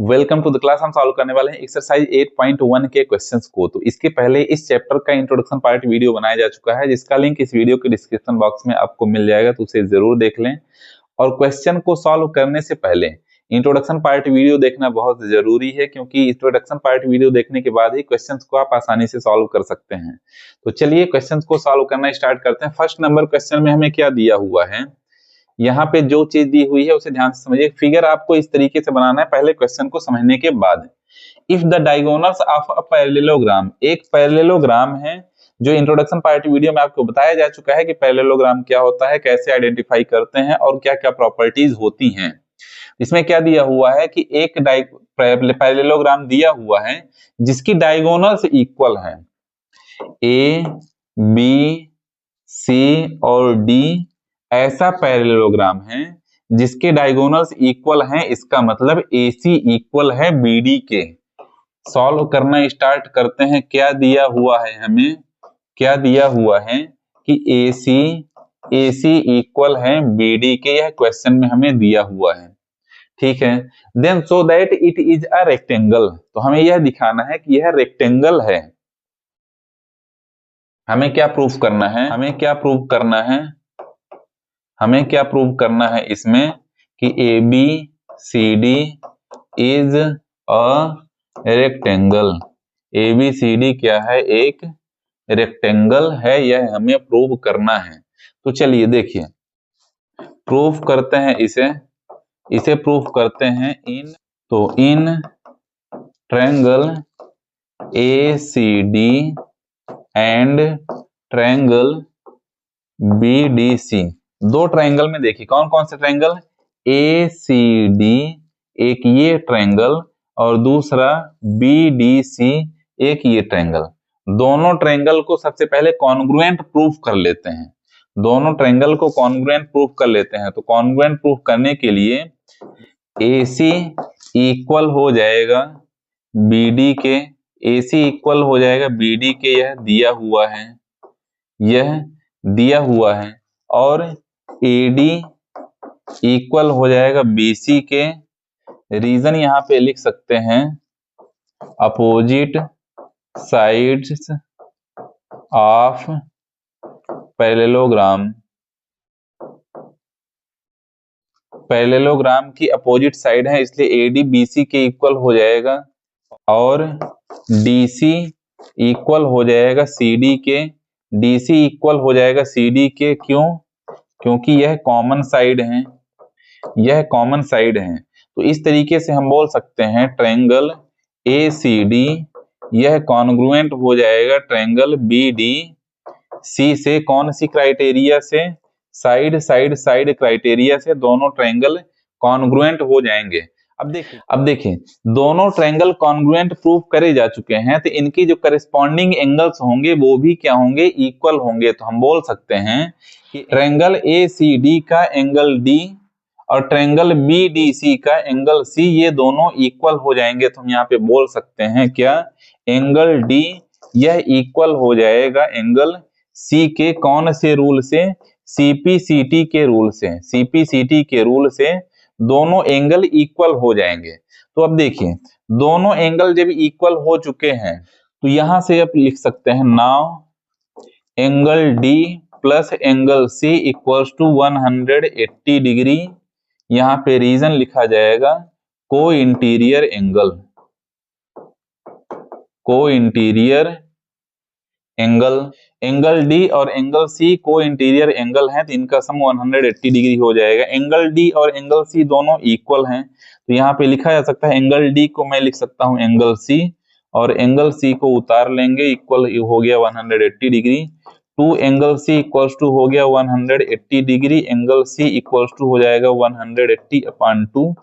Welcome to the class. हम solve करने वाले हैं एक्सरसाइज 8.1 के क्वेश्चंस को। तो इसके पहले इस चैप्टर का इंट्रोडक्शन पार्ट वीडियो बनाया जा चुका है, जिसका लिंक इस वीडियो के डिस्क्रिप्शन बॉक्स में आपको मिल जाएगा, तो उसे जरूर देख लें। और क्वेश्चन को सॉल्व करने से पहले इंट्रोडक्शन पार्ट वीडियो देखना बहुत जरूरी है, क्योंकि इंट्रोडक्शन पार्ट वीडियो देखने के बाद ही क्वेश्चंस को आप आसानी से सॉल्व कर सकते हैं। तो चलिए क्वेश्चंस को सॉल्व करना स्टार्ट करते हैं। फर्स्ट नंबर क्वेश्चन में हमें क्या दिया हुआ है, यहाँ पे जो चीज दी हुई है उसे ध्यान से समझिए। फिगर आपको इस तरीके से बनाना है पहले क्वेश्चन को समझने के बाद। If the diagonals of a parallelogram, एक पैरेललोग्राम है जो इंट्रोडक्शन पार्ट वीडियो में आपको बताया जा चुका है कि पैरेललोग्राम क्या होता है, कैसे आइडेंटिफाई करते हैं और क्या क्या प्रॉपर्टीज होती हैं। इसमें क्या दिया हुआ है कि एक पैरेललोग्राम दिया हुआ है जिसकी डायगोनल्स इक्वल है, ए बी सी और डी ऐसा पैरेललोग्राम है जिसके डायगोनल्स इक्वल हैं। इसका मतलब AC इक्वल है BD के। सॉल्व करना स्टार्ट करते हैं। क्या दिया हुआ है हमें, क्या दिया हुआ है कि AC इक्वल है BD के, यह क्वेश्चन में हमें दिया हुआ है। ठीक है, then so that it is a rectangle, तो हमें यह दिखाना है कि यह रेक्टेंगल है। हमें क्या प्रूफ करना है, हमें क्या प्रूफ करना है, हमें क्या प्रूव करना है इसमें कि ABCD is a rectangle. ABCD क्या है, एक रेक्टेंगल है, यह हमें प्रूव करना है। तो चलिए देखिए प्रूफ करते हैं इसे प्रूफ करते हैं in triangle ACD and triangle BDC। दो ट्रायंगल में देखिए कौन कौन से ट्रायंगल, ACD एक ये ट्रायंगल और दूसरा BDC एक ये ट्रायंगल। दोनों ट्रायंगल को सबसे पहले कॉन्ग्रुएंट प्रूफ कर लेते हैं। दोनों ट्रायंगल को कॉन्ग्रुएंट प्रूफ कर लेते हैं। तो कॉन्ग्रुएंट प्रूफ करने के लिए AC इक्वल हो जाएगा BD के, AC इक्वल हो जाएगा BD के, यह दिया हुआ है, यह दिया हुआ है। और AD इक्वल हो जाएगा BC के। रीजन यहाँ पे लिख सकते हैं opposite sides of parallelogram. Parallelogram की अपोजिट साइड है, इसलिए AD BC के इक्वल हो जाएगा और DC इक्वल हो जाएगा CD के। DC इक्वल हो जाएगा CD के, क्यों? क्योंकि यह कॉमन साइड है, यह कॉमन साइड है। तो इस तरीके से हम बोल सकते हैं ट्रायंगल ACD यह कॉन्ग्रुएंट हो जाएगा ट्रायंगल BDC से। कौन सी क्राइटेरिया से, साइड साइड साइड क्राइटेरिया से दोनों ट्रायंगल कॉन्ग्रुएंट हो जाएंगे। अब देखिए दोनों ट्रायंगल कॉन्ग्रुएंट प्रूफ करे जा चुके हैं, तो इनकी जो करेस्पॉन्डिंग एंगल्स होंगे वो भी क्या होंगे, इक्वल होंगे। तो हम बोल सकते हैं कि ट्रायंगल ACD का एंगल D और ट्रायंगल BDC का एंगल C ये दोनों इक्वल हो जाएंगे। तो हम यहाँ पे बोल सकते हैं क्या, एंगल D यह इक्वल हो जाएगा एंगल C के। कौन से रूल से, CPCT के रूल से। CPCT के रूल से दोनों एंगल इक्वल हो जाएंगे। तो अब देखिए दोनों एंगल जब इक्वल हो चुके हैं तो यहां से आप लिख सकते हैं now angle D plus angle C equals to 180 degree. यहाँ पे रीजन लिखा जाएगा co interior angle, co interior angle. Angle D और angle C co interior angle है, तो इनका सम 180 डिग्री हो जाएगा। एंगल D और एंगल C दोनों इक्वल हैं, तो यहाँ पे लिखा जा सकता है एंगल D को मैं लिख सकता हूँ एंगल C और एंगल C को उतार लेंगे, इक्वल हो गया 180 degree. Two angle C equals to हो गया 180 degree, angle C equals to हो जाएगा 180 upon 2,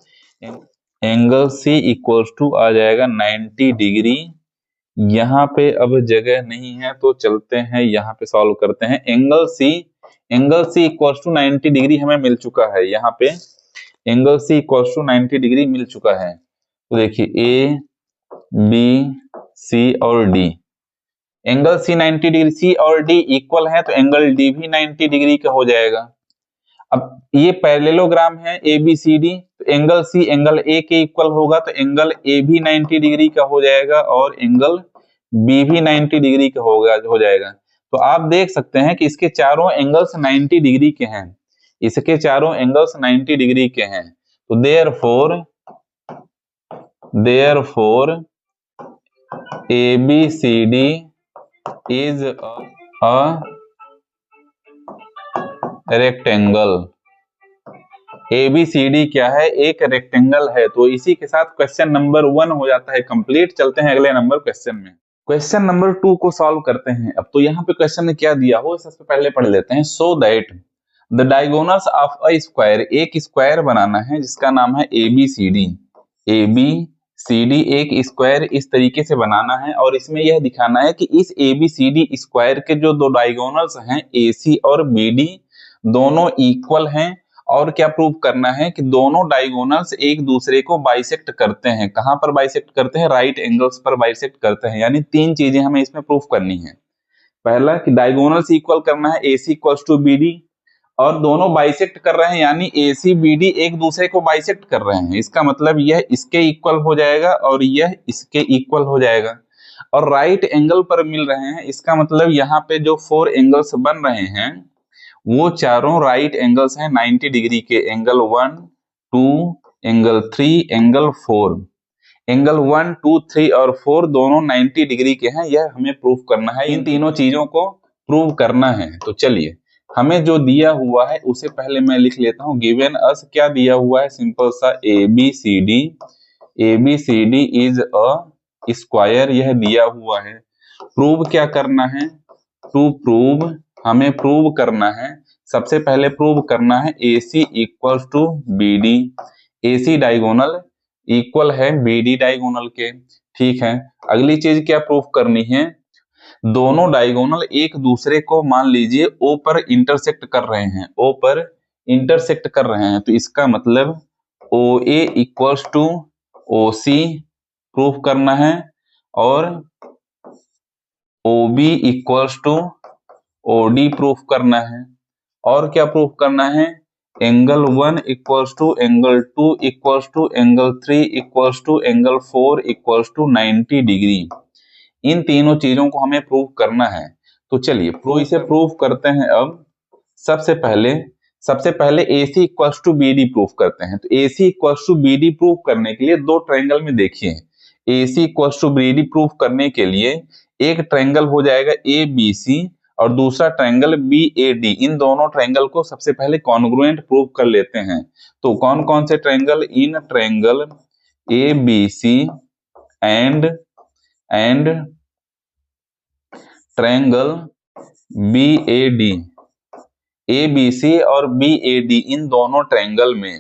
angle C equals to आ जाएगा 90 डिग्री। यहाँ पे अब जगह नहीं है तो चलते हैं यहाँ पे सॉल्व करते हैं। Angle C equals to 90 degree हमें मिल चुका है। यहाँ पे angle C equals to 90 degree मिल चुका है। तो देखिए A B C और D, angle C 90 degree, C और D इक्वल है तो एंगल D भी 90 डिग्री का हो जाएगा। अब ये पैरेललोग्राम है ABCD, तो एंगल C एंगल A के इक्वल होगा, तो एंगल A भी 90 डिग्री का हो जाएगा और एंगल B भी 90 डिग्री का हो जाएगा। तो आप देख सकते हैं कि इसके चारों एंगल्स 90 डिग्री के हैं, इसके चारों एंगल्स 90 डिग्री के हैं। तो therefore ABCD is a rectangle. ABCD क्या है? एक रेक्टेंगल है। तो इसी के साथ क्वेश्चन नंबर 1 हो जाता है कंप्लीट। चलते हैं अगले नंबर क्वेश्चन में। क्वेश्चन नंबर 2 को सॉल्व करते हैं। अब तो यहाँ पे क्वेश्चन में क्या दिया हो सबसे पहले पढ़ लेते हैं। So that the diagonals of a square, एक स्क्वायर बनाना है जिसका नाम है ABCD। ABCD एक स्क्वायर इस तरीके से बनाना है और इसमें यह दिखाना है कि इस ABCD स्क्वायर के जो दो डायगोनल्स हैं AC और BD दोनों इक्वल हैं। और क्या प्रूव करना है कि दोनों डायगोनल्स एक दूसरे को बाइसेक्ट करते हैं। कहां पर बाइसेक्ट करते हैं? राइट एंगल्स पर बाइसेक्ट करते हैं। यानी 3 चीजें हमें इसमें प्रूफ करनी है। पहला कि डायगोनल्स इक्वल करना है, AC इक्वल्स टू BD, और दोनों बाइसेक्ट कर रहे हैं यानी AC BD एक दूसरे को बाइसेक्ट कर रहे हैं। इसका मतलब यह इसके इक्वल हो जाएगा और यह इसके इक्वल हो जाएगा। और राइट एंगल पर मिल रहे हैं, इसका मतलब यहाँ पे जो 4 एंगल्स बन रहे हैं वो चारों राइट एंगल्स हैं 90 डिग्री के। Angle 1, 2, angle 3, angle 4। एंगल 1, 2, 3 और 4 दोनों 90 डिग्री के हैं। यह हमें प्रूफ करना है, इन तीनों चीजों को प्रूव करना है। तो चलिए हमें जो दिया हुआ है उसे पहले मैं लिख लेता हूं। गिवन अस क्या दिया हुआ है? सिंपल सा ABCD इज अ स्क्वायर, यह दिया हुआ है। प्रूव क्या करना है? टू प्रूव, हमें प्रूव करना है, सबसे पहले प्रूव करना है AC equals to BD। AC diagonal equal है BD डायगोनल के। ठीक है, अगली चीज क्या प्रूफ करनी है? दोनों डायगोनल एक दूसरे को मान लीजिए O पर इंटरसेक्ट कर रहे हैं, O पर इंटरसेक्ट कर रहे हैं, तो इसका मतलब OA equals to OC proof करना है और OB equals to OD proof करना है। और क्या प्रूफ करना है? Angle 1 equals to angle 2 equals to angle 3 equals to angle 4 equals to 90 degree. इन तीनों चीजों को हमें प्रूफ करना है। तो चलिए इसे प्रूफ करते हैं। अब सबसे पहले AC equals to BD proof करते हैं। तो AC equals to BD proof करने के लिए दो ट्रायंगल में देखिए, AC equals to BD proof करने के लिए एक ट्रायंगल हो जाएगा ABC और दूसरा ट्रायंगल BAD। इन दोनों ट्रायंगल को सबसे पहले कॉन्ग्रुएंट प्रूफ कर लेते हैं। तो कौन कौन से triangle? In triangle ABC and triangle BAD, ABC और BAD इन दोनों ट्रायंगल में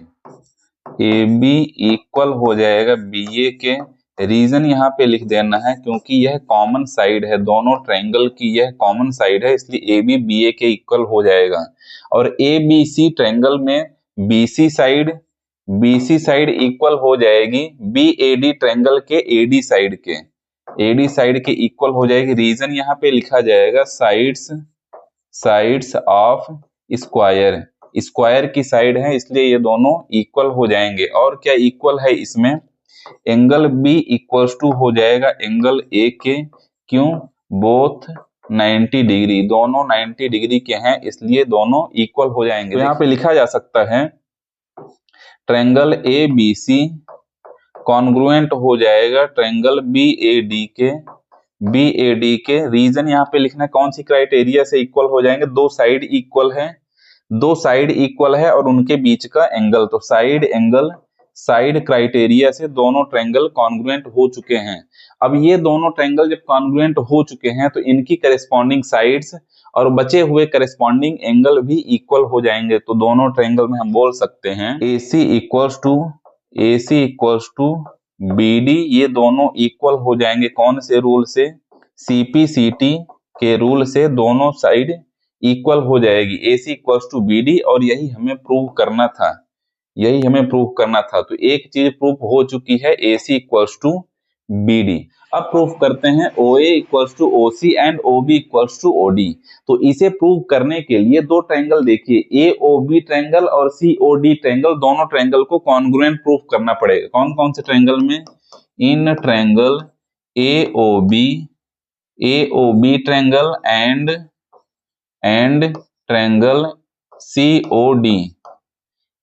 AB इक्वल हो जाएगा BA के। रीजन यहाँ पे लिख देना है क्योंकि यह कॉमन साइड है, दोनों ट्रायंगल की यह कॉमन साइड है, इसलिए AB BA के इक्वल हो जाएगा। और ABC ट्रायंगल में BC साइड इक्वल हो जाएगी BAD ट्रायंगल के AD साइड के इक्वल हो जाएगी। रीजन यहाँ पे लिखा जाएगा साइड्स ऑफ स्क्वायर की साइड है, इसलिए ये दोनों इक्वल हो जाएंगे। और क्या इक्वल है इसमें? एंगल B इक्वल्स टू हो जाएगा एंगल A के। क्यों? बोथ 90 डिग्री, दोनों 90 डिग्री के हैं, इसलिए दोनों इक्वल हो जाएंगे। तो यहाँ पे लिखा जा सकता है ट्रायंगल ABC कॉन्ग्रुएंट हो जाएगा ट्रायंगल BAD के। रीजन यहाँ पे लिखना है कौन सी क्राइटेरिया से इक्वल हो जाएंगे? दो साइड इक्वल है और उनके बीच का एंगल। तो साइड क्राइटेरिया से दोनों ट्रायंगल कॉन्ग्रुएंट हो चुके हैं। अब ये दोनों ट्रायंगल जब कॉन्ग्रुएंट हो चुके हैं तो इनकी करस्पॉन्डिंग साइड्स और बचे हुए करस्पॉन्डिंग एंगल भी इक्वल हो जाएंगे। तो दोनों ट्रायंगल में हम बोल सकते हैं AC इक्वल्स टू BD, ये दोनों इक्वल हो जाएंगे। कौन से रूल से? CP/CT के रूल से दोनों साइड इक्वल हो जाएगी। AC इक्वल्स टू BD और यही हमें प्रूव करना था। तो एक चीज प्रूव हो चुकी है AC इक्वल्स टू BD। अब प्रूफ करते हैं OA equals to OC and OB equals to OD। तो इसे प्रूव करने के लिए दो ट्रायंगल देखिए, AOB ट्रायंगल और COD ट्रायंगल, दोनों ट्रायंगल को कॉन्ग्रुएंट प्रूफ करना पड़ेगा। कौन कौन से ट्रायंगल में? In triangle AOB triangle and triangle COD,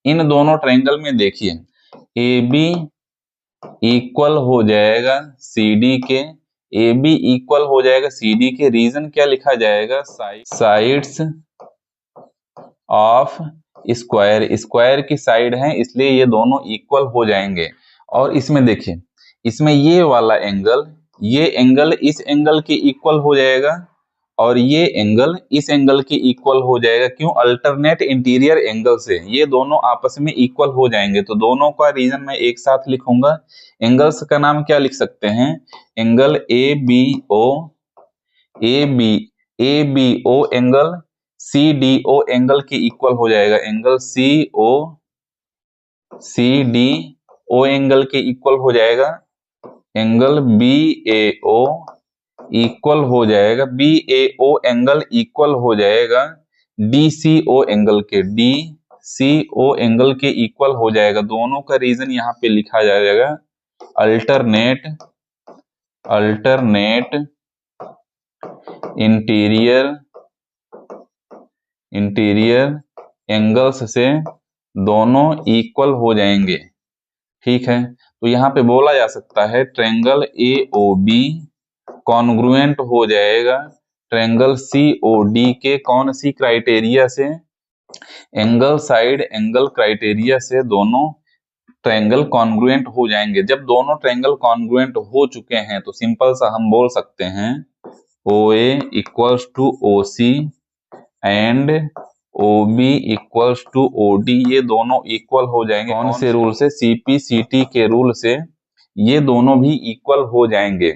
इन दोनों ट्रायंगल में देखिए AB इक्वल हो जाएगा CD के, AB इक्वल हो जाएगा CD के। रीजन क्या लिखा जाएगा? साइड्स ऑफ स्क्वायर, स्क्वायर की साइड है इसलिए ये दोनों इक्वल हो जाएंगे। और इसमें देखिए, इसमें ये वाला एंगल, ये एंगल इस एंगल के इक्वल हो जाएगा और ये एंगल इस एंगल के इक्वल हो जाएगा। क्यों? अल्टरनेट इंटीरियर एंगल से ये दोनों आपस में इक्वल हो जाएंगे। तो दोनों का रीजन मैं एक साथ लिखूंगा। एंगल्स का नाम क्या लिख सकते हैं? Angle ABO angle CDO angle के इक्वल हो जाएगा। एंगल CDO एंगल के इक्वल हो जाएगा। एंगल BAO इक्वल हो जाएगा, BAO एंगल इक्वल हो जाएगा DCO एंगल के, DCO एंगल के इक्वल हो जाएगा। दोनों का रीजन यहाँ पे लिखा जाएगा अल्टरनेट इंटीरियर एंगल्स से दोनों इक्वल हो जाएंगे। ठीक है, तो यहाँ पे बोला जा सकता है ट्रायंगल AOB कॉन्ग्रुएंट हो जाएगा ट्रायंगल COD के कौन सी क्राइटेरिया से? एंगल साइड एंगल क्राइटेरिया से दोनों ट्रायंगल कॉन्ग्रुएंट हो जाएंगे। जब दोनों ट्रायंगल कॉन्ग्रुएंट हो चुके हैं तो सिंपल सा हम बोल सकते हैं OA equals to OC and OB equals to OD, ये दोनों इक्वल हो जाएंगे। कौन से रूल से? CP/CT के रूल से ये दोनों भी इक्वल हो जाएंगे।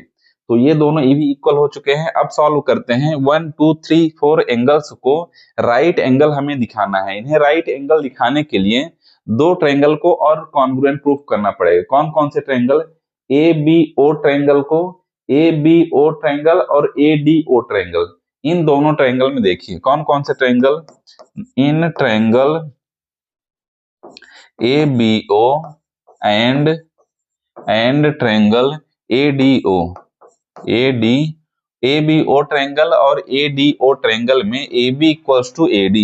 तो ये दोनों भी इक्वल हो चुके हैं। अब सॉल्व करते हैं। 1 2 3 4 एंगल्स को राइट एंगल हमें दिखाना है। इन्हें राइट एंगल दिखाने के लिए दो ट्रायंगल को और कॉन्ग्रुएंट प्रूफ करना पड़ेगा। कौन कौन से ट्रायंगल? ABO ट्रायंगल को, ABO ट्रायंगल और ADO ट्रायंगल, इन दोनों ट्रायंगल में देखिए कौन कौन से triangle? In triangle ABO and triangle ABO triangle और ADO ट्रायंगल में AB equals to AD,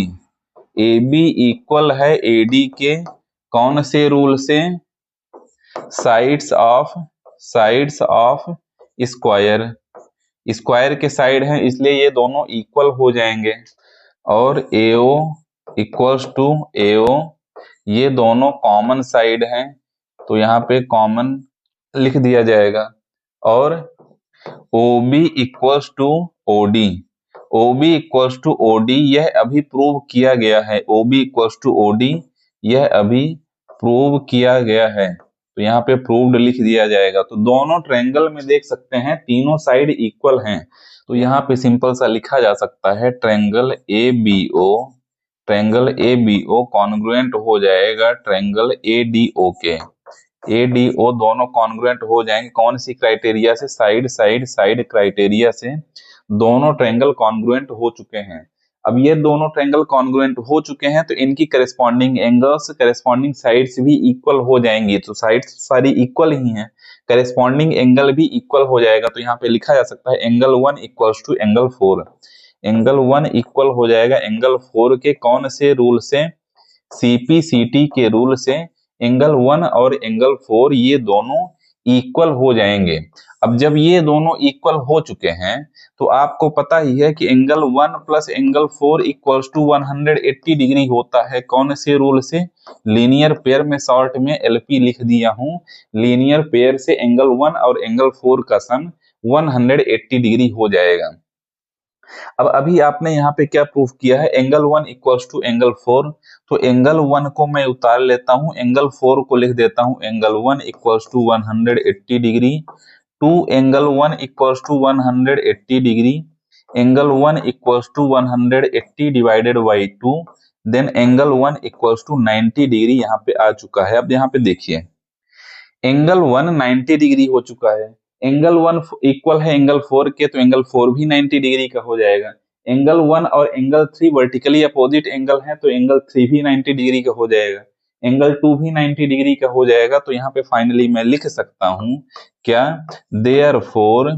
AB equal है AD के कौन से रूल से? साइड्स ऑफ स्क्वायर, स्क्वायर के साइड है इसलिए ये दोनों इक्वल हो जाएंगे। और AO इक्वल्स टू AO, ये दोनों कॉमन साइड हैं तो यहाँ पे कॉमन लिख दिया जाएगा। और OB equals to OD, OB equals to OD यह अभी प्रूव किया गया है। OB इक्वल्स टू OD यह अभी प्रूव किया गया है तो यहाँ पे प्रूव्ड लिख दिया जाएगा। तो दोनों ट्रायंगल में देख सकते हैं तीनों साइड इक्वल हैं। तो यहाँ पे सिंपल सा लिखा जा सकता है ट्रायंगल ABO कॉन्ग्रुएंट हो जाएगा ट्रायंगल ADO के। ADO दोनों कॉन्ग्रुएंट हो जाएंगे कौन सी क्राइटेरिया से? साइड क्राइटेरिया से दोनों ट्रायंगल कॉन्ग्रुएंट हो चुके हैं। अब ये दोनों ट्रायंगल कॉन्ग्रुएंट हो चुके हैं तो इनकी करस्पॉन्डिंग एंगल्स, करस्पॉन्डिंग साइड्स भी इक्वल हो जाएंगी। तो साइड्स सारी इक्वल ही हैं, करस्पॉन्डिंग एंगल भी इक्वल हो जाएगा। तो यहाँ पे लिखा जा सकता है angle 1 equals to angle 4, angle 1 equal हो जाएगा एंगल 4 के कौन से रूल से? CP/CT के रूल से एंगल 1 और एंगल 4 ये दोनों इक्वल हो जाएंगे। अब जब ये दोनों इक्वल हो चुके हैं तो आपको पता ही है कि angle 1 plus angle 4 equals to 180 degree होता है। कौन से रूल से? लीनियर पेयर में शॉर्ट में LP लिख दिया हूं। लीनियर पेयर से एंगल 1 और एंगल 4 का सम 180 डिग्री हो जाएगा। अब अभी आपने यहाँ पे क्या प्रूफ किया है? एंगल 1 इक्वल्स टू एंगल 4, तो एंगल 1 को मैं उतार लेता हूँ, एंगल 4 को लिख देता हूँ angle 1 equals to 180 degree, two angle 1 equals to 180 degree, angle 1 equals to 180 divided by 2, then angle 1 equals to 90 degree यहाँ पे आ चुका है। अब यहाँ पे देखिए एंगल 1 90 डिग्री हो चुका है, एंगल 1 इक्वल है एंगल 4 के, तो एंगल 4 भी 90 डिग्री का हो जाएगा। एंगल 1 और एंगल 3 वर्टिकली अपोजिट एंगल है, तो एंगल 3 भी 90 डिग्री का हो जाएगा। एंगल 2 भी 90 डिग्री का हो जाएगा। तो यहाँ पे फाइनली मैं लिख सकता हूं क्या, therefore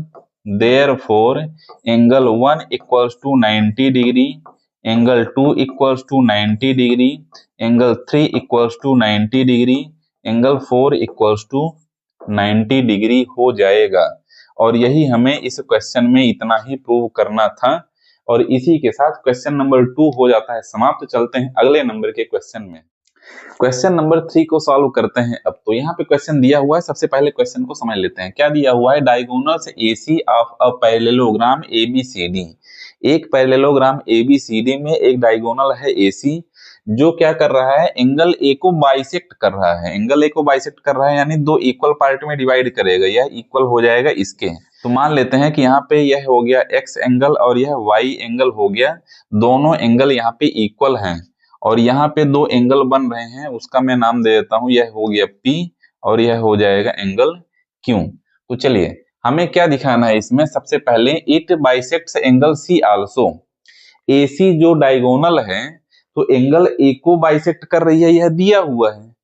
angle 1 equals to 90 degree, angle 2 equals to 90 degree, angle 3 equals to 90 degree, angle 4 equals to 90 degree हो जाएगा। और यही हमें इस क्वेश्चन में इतना ही प्रूव करना था, और इसी के साथ क्वेश्चन नंबर 2 हो जाता है समाप्त। चलते हैं अगले नंबर के क्वेश्चन में। क्वेश्चन नंबर 3 को सॉल्व करते हैं। अब तो यहाँ पे क्वेश्चन दिया हुआ है, सबसे पहले क्वेश्चन को समझ लेते हैं। क्या दिया हुआ है, diagonals AC of a parallelogram ABCD। एक पैरेललोग्राम ABCD में एक डायगोनल है AC, जो क्या कर रहा है, एंगल A को बाइसेक्ट कर रहा है। एंगल A को बाइसेक्ट कर रहा है यानी दो इक्वल पार्ट में डिवाइड करेगा, यह इक्वल हो जाएगा इसके। तो मान लेते हैं कि यहाँ पे यह हो गया X एंगल और यह Y एंगल हो गया, दोनों एंगल यहाँ पे इक्वल हैं। और यहाँ पे दो एंगल बन रहे हैं, उसका मैं नाम दे देता हूं, यह हो गया P और यह हो जाएगा एंगल Q। तो चलिए हमें क्या दिखाना है इसमें, सबसे पहले it bisects angle C also. AC जो डायगोनल है तो एंगल A को बाइसेक्ट कर रही है, यह दिया हुआ है।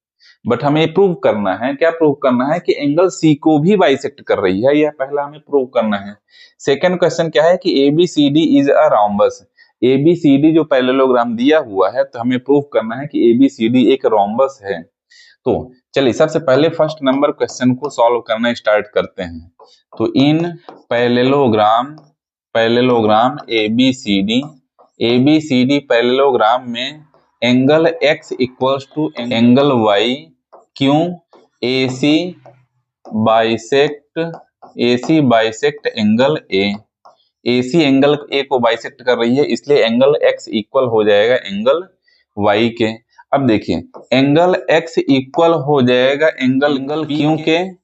बट हमें प्रूव करना है, क्या प्रूव करना है कि एंगल C को भी बाइसेक्ट कर रही है, यह पहला हमें प्रूव करना है। सेकंड क्वेश्चन क्या है कि ABCD is a rhombus. ABCD जो पैरेललोग्राम दिया हुआ है, तो हमें प्रूव करना है कि ABCD एक रोम्बस है। तो चलिए सबसे पहले फर्स्ट नंबर क्वेश्चन को सॉल्व करना स्टार्ट करते हैं। तो इन पैरेललोग्राम ABCD पैरेललोग्राम में angle X equals to angle Y, क्यों AC bisect angle A। AC angle A को बाइसेक्ट कर रही है, इसलिए एंगल X इक्वल हो जाएगा एंगल Y के। अब देखिए एंगल X इक्वल हो जाएगा एंगल Q के,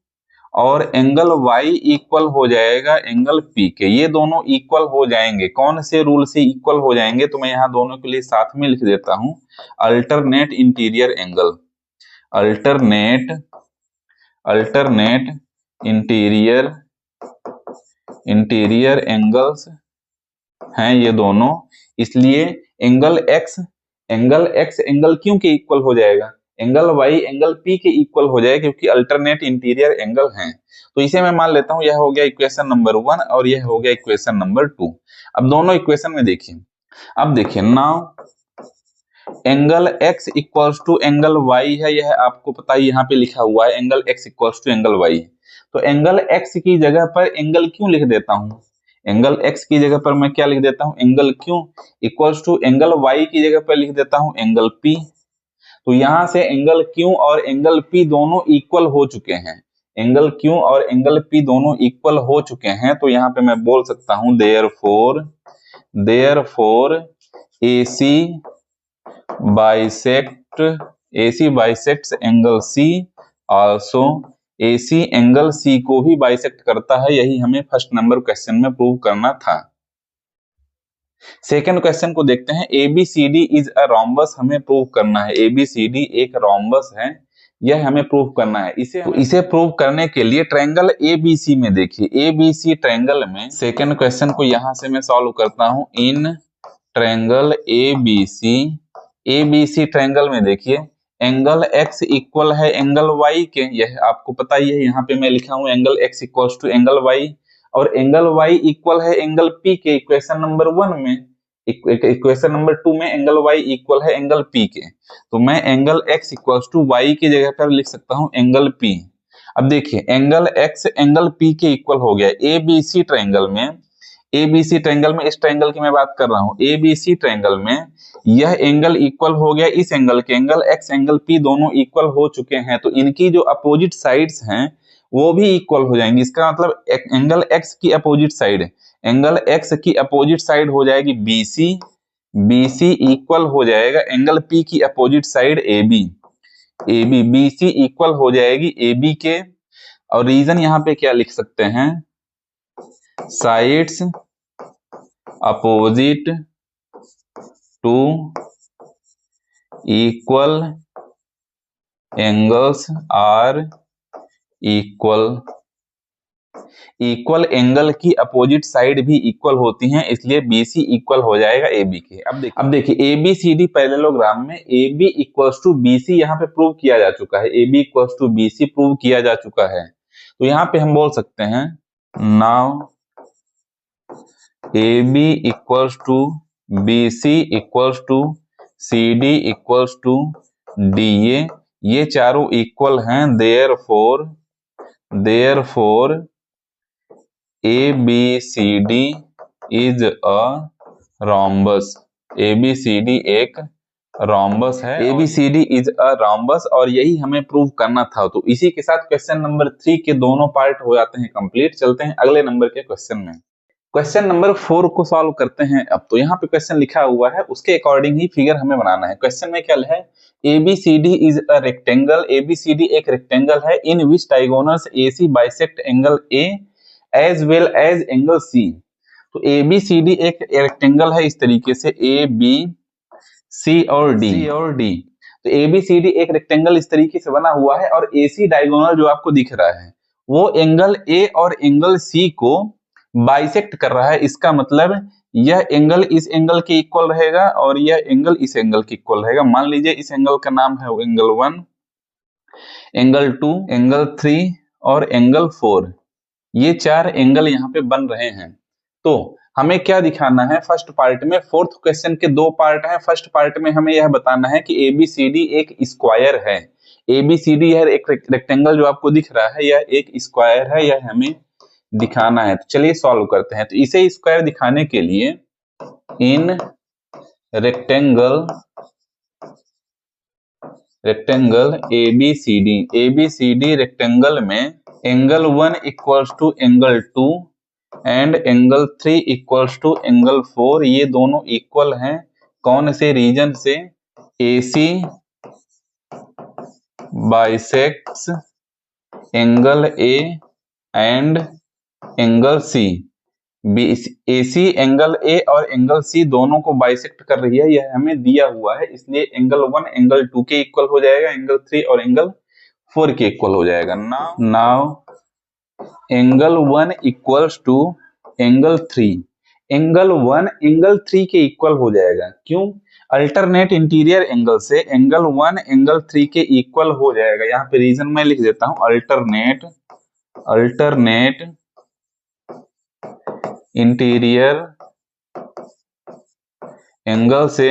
और एंगल Y इक्वल हो जाएगा एंगल P के। ये दोनों इक्वल हो जाएंगे, कौन से रूल से इक्वल हो जाएंगे, तो मैं यहाँ दोनों के लिए साथ में लिख देता हूं, alternate interior angle, alternate interior angles हैं ये दोनों। इसलिए एंगल X एंगल Q के इक्वल हो जाएगा, एंगल Y एंगल P के इक्वल हो जाएगा, क्योंकि अल्टरनेट इंटीरियर एंगल हैं। तो इसे मैं मान लेता हूं, यह हो गया इक्वेशन नंबर 1 और यह हो गया इक्वेशन नंबर 2। अब दोनों इक्वेशन में देखिए, अब देखिए now angle X equals to angle Y है, यह आपको पता ही यहाँ पे लिखा हुआ है, angle X equals to angle Y। तो एंगल X की जगह पर एंगल Q लिख देता हूँ, एंगल X की जगह पर मैं क्या लिख देता हूँ, angle Q equals to angle Y की जगह पर लिख देता हूँ एंगल P। तो यहां से एंगल Q और एंगल P दोनों इक्वल हो चुके हैं, एंगल Q और एंगल P दोनों इक्वल हो चुके हैं। तो यहाँ पे मैं बोल सकता हूँ therefore AC bisects angle C also. AC angle C को भी बाइसेक्ट करता है, यही हमें फर्स्ट नंबर क्वेश्चन में प्रूव करना था। सेकंड क्वेश्चन को देखते हैं, ABCD इज अ रोम्बस, हमें प्रूव करना है ABCD एक रोम्बस है, यह हमें प्रूव करना है। इसे प्रूव करने के लिए ट्रायंगल ABC में देखिए, ABC ट्रायंगल में सेकंड क्वेश्चन को यहां से मैं सॉल्व करता हूं, इन ट्रायंगल ABC ट्रायंगल में देखिए एंगल X इक्वल है एंगल Y के, यह आपको पता ही है, यहाँ पे मैं लिखा हूं angle X equals to angle Y, और एंगल Y इक्वल है एंगल P के इक्वेशन नंबर 1 में। इक्वेशन नंबर 2 में एंगल Y इक्वल है एंगल P के, तो मैं angle X equals to Y की जगह पर लिख सकता हूं एंगल P। अब देखिए एंगल X एंगल P के इक्वल हो गया। ABC ट्रायंगल में इस ट्रायंगल की मैं बात कर रहा हूं, ABC ट्रायंगल में यह एंगल इक्वल हो गया इस एंगल के, एंगल X एंगल P दोनों इक्वल हो चुके हैं, तो इनकी जो अपोजिट साइड्स हैं वो भी इक्वल हो जाएंगी। इसका मतलब एंगल X की अपोजिट साइड, एंगल X की अपोजिट साइड हो जाएगी BC इक्वल हो जाएगा एंगल P की opposite side AB, BC equal हो जाएगी AB के। और रीजन यहाँ पे क्या लिख सकते हैं, sides opposite to equal angles are equal. Equal angle की अपोजिट साइड भी इक्वल होती हैं, इसलिए BC इक्वल हो जाएगा AB के। अब देखिए ABCD पैरेललोग्राम में AB इक्वल्स टू BC यहाँ पे प्रूव किया जा चुका है, AB equals to BC prove किया जा चुका है। तो यहाँ पे हम बोल सकते हैं now AB equals to BC equals to CD equals to DA, ये चारों इक्वल हैं, therefore ABCD is a rhombus. ABCD एक रोम्बस है, ABCD इज अ रोम्बस, और यही हमें प्रूव करना था। तो इसी के साथ क्वेश्चन नंबर 3 के दोनों पार्ट हो जाते हैं कंप्लीट। चलते हैं अगले नंबर के क्वेश्चन में। क्वेश्चन नंबर 4 को सॉल्व करते हैं। अब तो यहाँ पे क्वेश्चन लिखा हुआ है, उसके अकॉर्डिंग ही फिगर हमें बनाना है। क्वेश्चन में क्या है, ABCD is a rectangle. ABCD एक रेक्टेंगल है in which diagonals AC bisect angle A as well as angle C। तो ABCD एक रेक्टेंगल है इस तरीके से, ABC और D। तो ABCD एक रेक्टेंगल इस तरीके से बना हुआ है, और AC डायगोनल जो आपको दिख रहा है वो एंगल A और एंगल C को बाइसेक्ट कर रहा है। इसका मतलब यह एंगल इस एंगल के इक्वल रहेगा और यह एंगल इस एंगल के इक्वल रहेगा। मान लीजिए इस एंगल का नाम है एंगल 1, एंगल 2, एंगल 3 और एंगल 4। ये चार एंगल यहाँ पे बन रहे हैं। तो हमें क्या दिखाना है फर्स्ट पार्ट में? फोर्थ क्वेश्चन के दो पार्ट हैं। फर्स्ट पार्ट में हमें यह बताना है कि ABCD एक स्क्वायर है। ABCD यह एक रेक्टेंगल जो आपको दिख रहा है यह एक स्क्वायर है, यह हमें दिखाना है। तो चलिए सॉल्व करते हैं। तो इसे स्क्वायर दिखाने के लिए इन रेक्टेंगल ABCD रेक्टेंगल में angle 1 equals to angle 2 and angle 3 equals to angle 4, ये दोनों इक्वल हैं। कौन से रीजन से? AC bisects angle A and angle C। AC angle A और एंगल C दोनों को बाइसेक्ट कर रही है, यह हमें दिया हुआ है। इसलिए एंगल 1 एंगल 2 के इक्वल हो जाएगा, एंगल 3 और एंगल 4 के इक्वल हो जाएगा। Now angle 1 equals to angle 3। Angle 1 angle 3 के इक्वल हो जाएगा। क्यों? अल्टरनेट इंटीरियर एंगल से एंगल 1 एंगल 3 के इक्वल हो जाएगा। यहाँ पे रीजन मैं लिख देता हूं, अल्टरनेट इंटीरियर एंगल से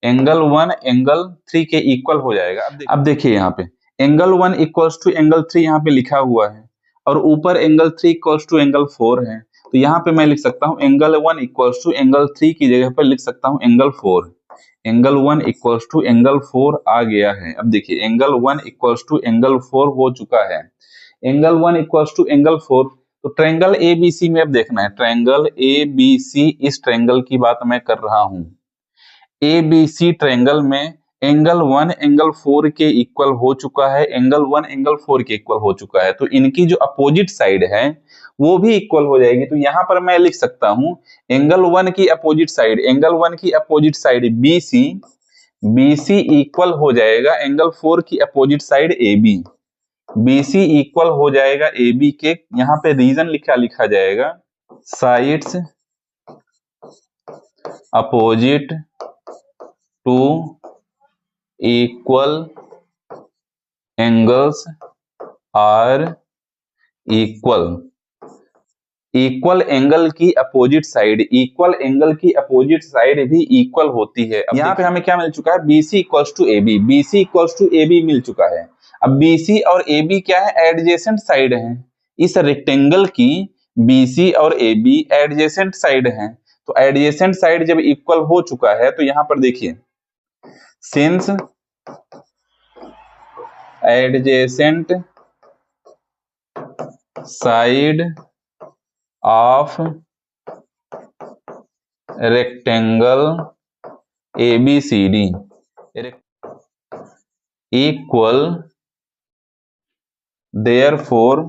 एंगल 1 एंगल 3 के इक्वल हो जाएगा। अब देखिए यहाँ पे एंगल 1 इक्वल्स टू एंगल 3 यहाँ पे लिखा हुआ है, और ऊपर एंगल 3 इक्वल्स टू एंगल 4 है। तो यहाँ पे मैं लिख सकता हूँ एंगल 1 इक्वल्स टू एंगल 3 की जगह पर लिख सकता हूँ angle 4। Angle 1 equals to angle 4 आ गया है। अब देखिए एंगल 1 इक्वल्स टू एंगल 4 हो चुका है। एंगल 1 इक्वल्स टू एंगल 4, तो ट्रायंगल ABC में अब देखना है। ट्रायंगल ABC, इस ट्रायंगल की बात मैं कर रहा हूं। ABC ट्रायंगल में एंगल 1 एंगल 4 के इक्वल हो चुका है, एंगल 1 एंगल 4 के इक्वल हो चुका है। तो इनकी जो अपोजिट साइड है वो भी इक्वल हो जाएगी। तो यहां पर मैं लिख सकता हूं एंगल 1 की अपोजिट साइड, एंगल 1 की अपोजिट साइड BC इक्वल हो जाएगा एंगल 4 की opposite side AB। BC equal हो जाएगा AB के, यहाँ पे रीजन लिखा जाएगा sides opposite to equal angles are equal. Equal angle की अपोजिट साइड, इक्वल एंगल की अपोजिट साइड भी इक्वल होती है। अब यहाँ पे हमें क्या मिल चुका है? BC equals to AB, BC equals to AB मिल चुका है। अब BC और AB क्या है? एडजेसेंट साइड है। इस रेक्टेंगल की BC और AB एडजेसेंट साइड है। तो एडजेसेंट साइड जब इक्वल हो चुका है तो यहाँ पर देखिए since adjacent side of rectangle ABCD equal, therefore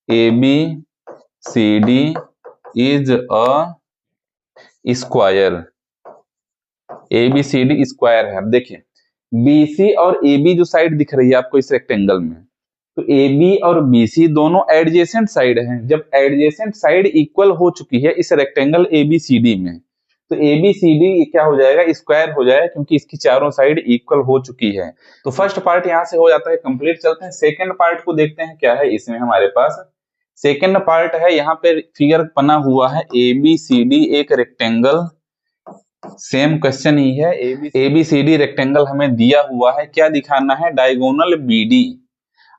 ABCD is a square। ABCD square है। अब देखिए BC और AB जो साइड दिख रही है आपको इस रेक्टेंगल में, तो ए बी और बी सी दोनों एडजेसेंट साइड हैं। जब एडजेसेंट साइड इक्वल हो चुकी है इस rectangle A B C D में, तो ए बी सी डी क्या हो जाएगा, स्क्वायर हो जाएगा, क्योंकि इसकी चारों साइड इक्वल हो चुकी है। तो फर्स्ट पार्ट यहाँ से हो जाता है कंप्लीट। चलते हैं सेकंड पार्ट को देखते हैं क्या है इसमें हमारे पास। सेकंड पार्ट है, यहाँ पे फिगर बना हुआ है ए बी सी डी एक रेक्टेंगल, सेम क्वेश्चन ही है। A B C D rectangle हमें दिया हुआ है, क्या दिखाना है, डायगोनल बी डी।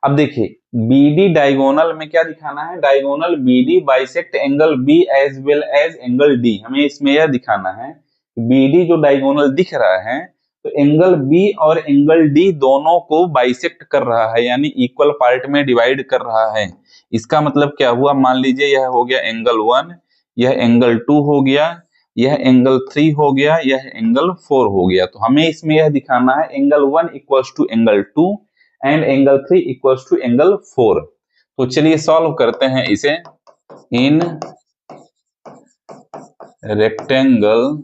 अब देखिए BD डायगोनल में क्या दिखाना है, diagonal BD bisect angle B as well as angle D। हमें इसमें यह दिखाना है BD जो डायगोनल दिख रहा है तो एंगल B और एंगल D दोनों को बाइसेक्ट कर रहा है, यानी इक्वल पार्ट में डिवाइड कर रहा है। इसका मतलब क्या हुआ, मान लीजिए यह हो गया एंगल 1, यह एंगल 2 हो गया, यह एंगल 3 हो गया, यह एंगल 4 हो गया। तो हमें इसमें यह दिखाना है angle 1 equals to angle 2 and angle 3 equals to angle 4। तो चलिए सॉल्व करते हैं इसे। In rectangle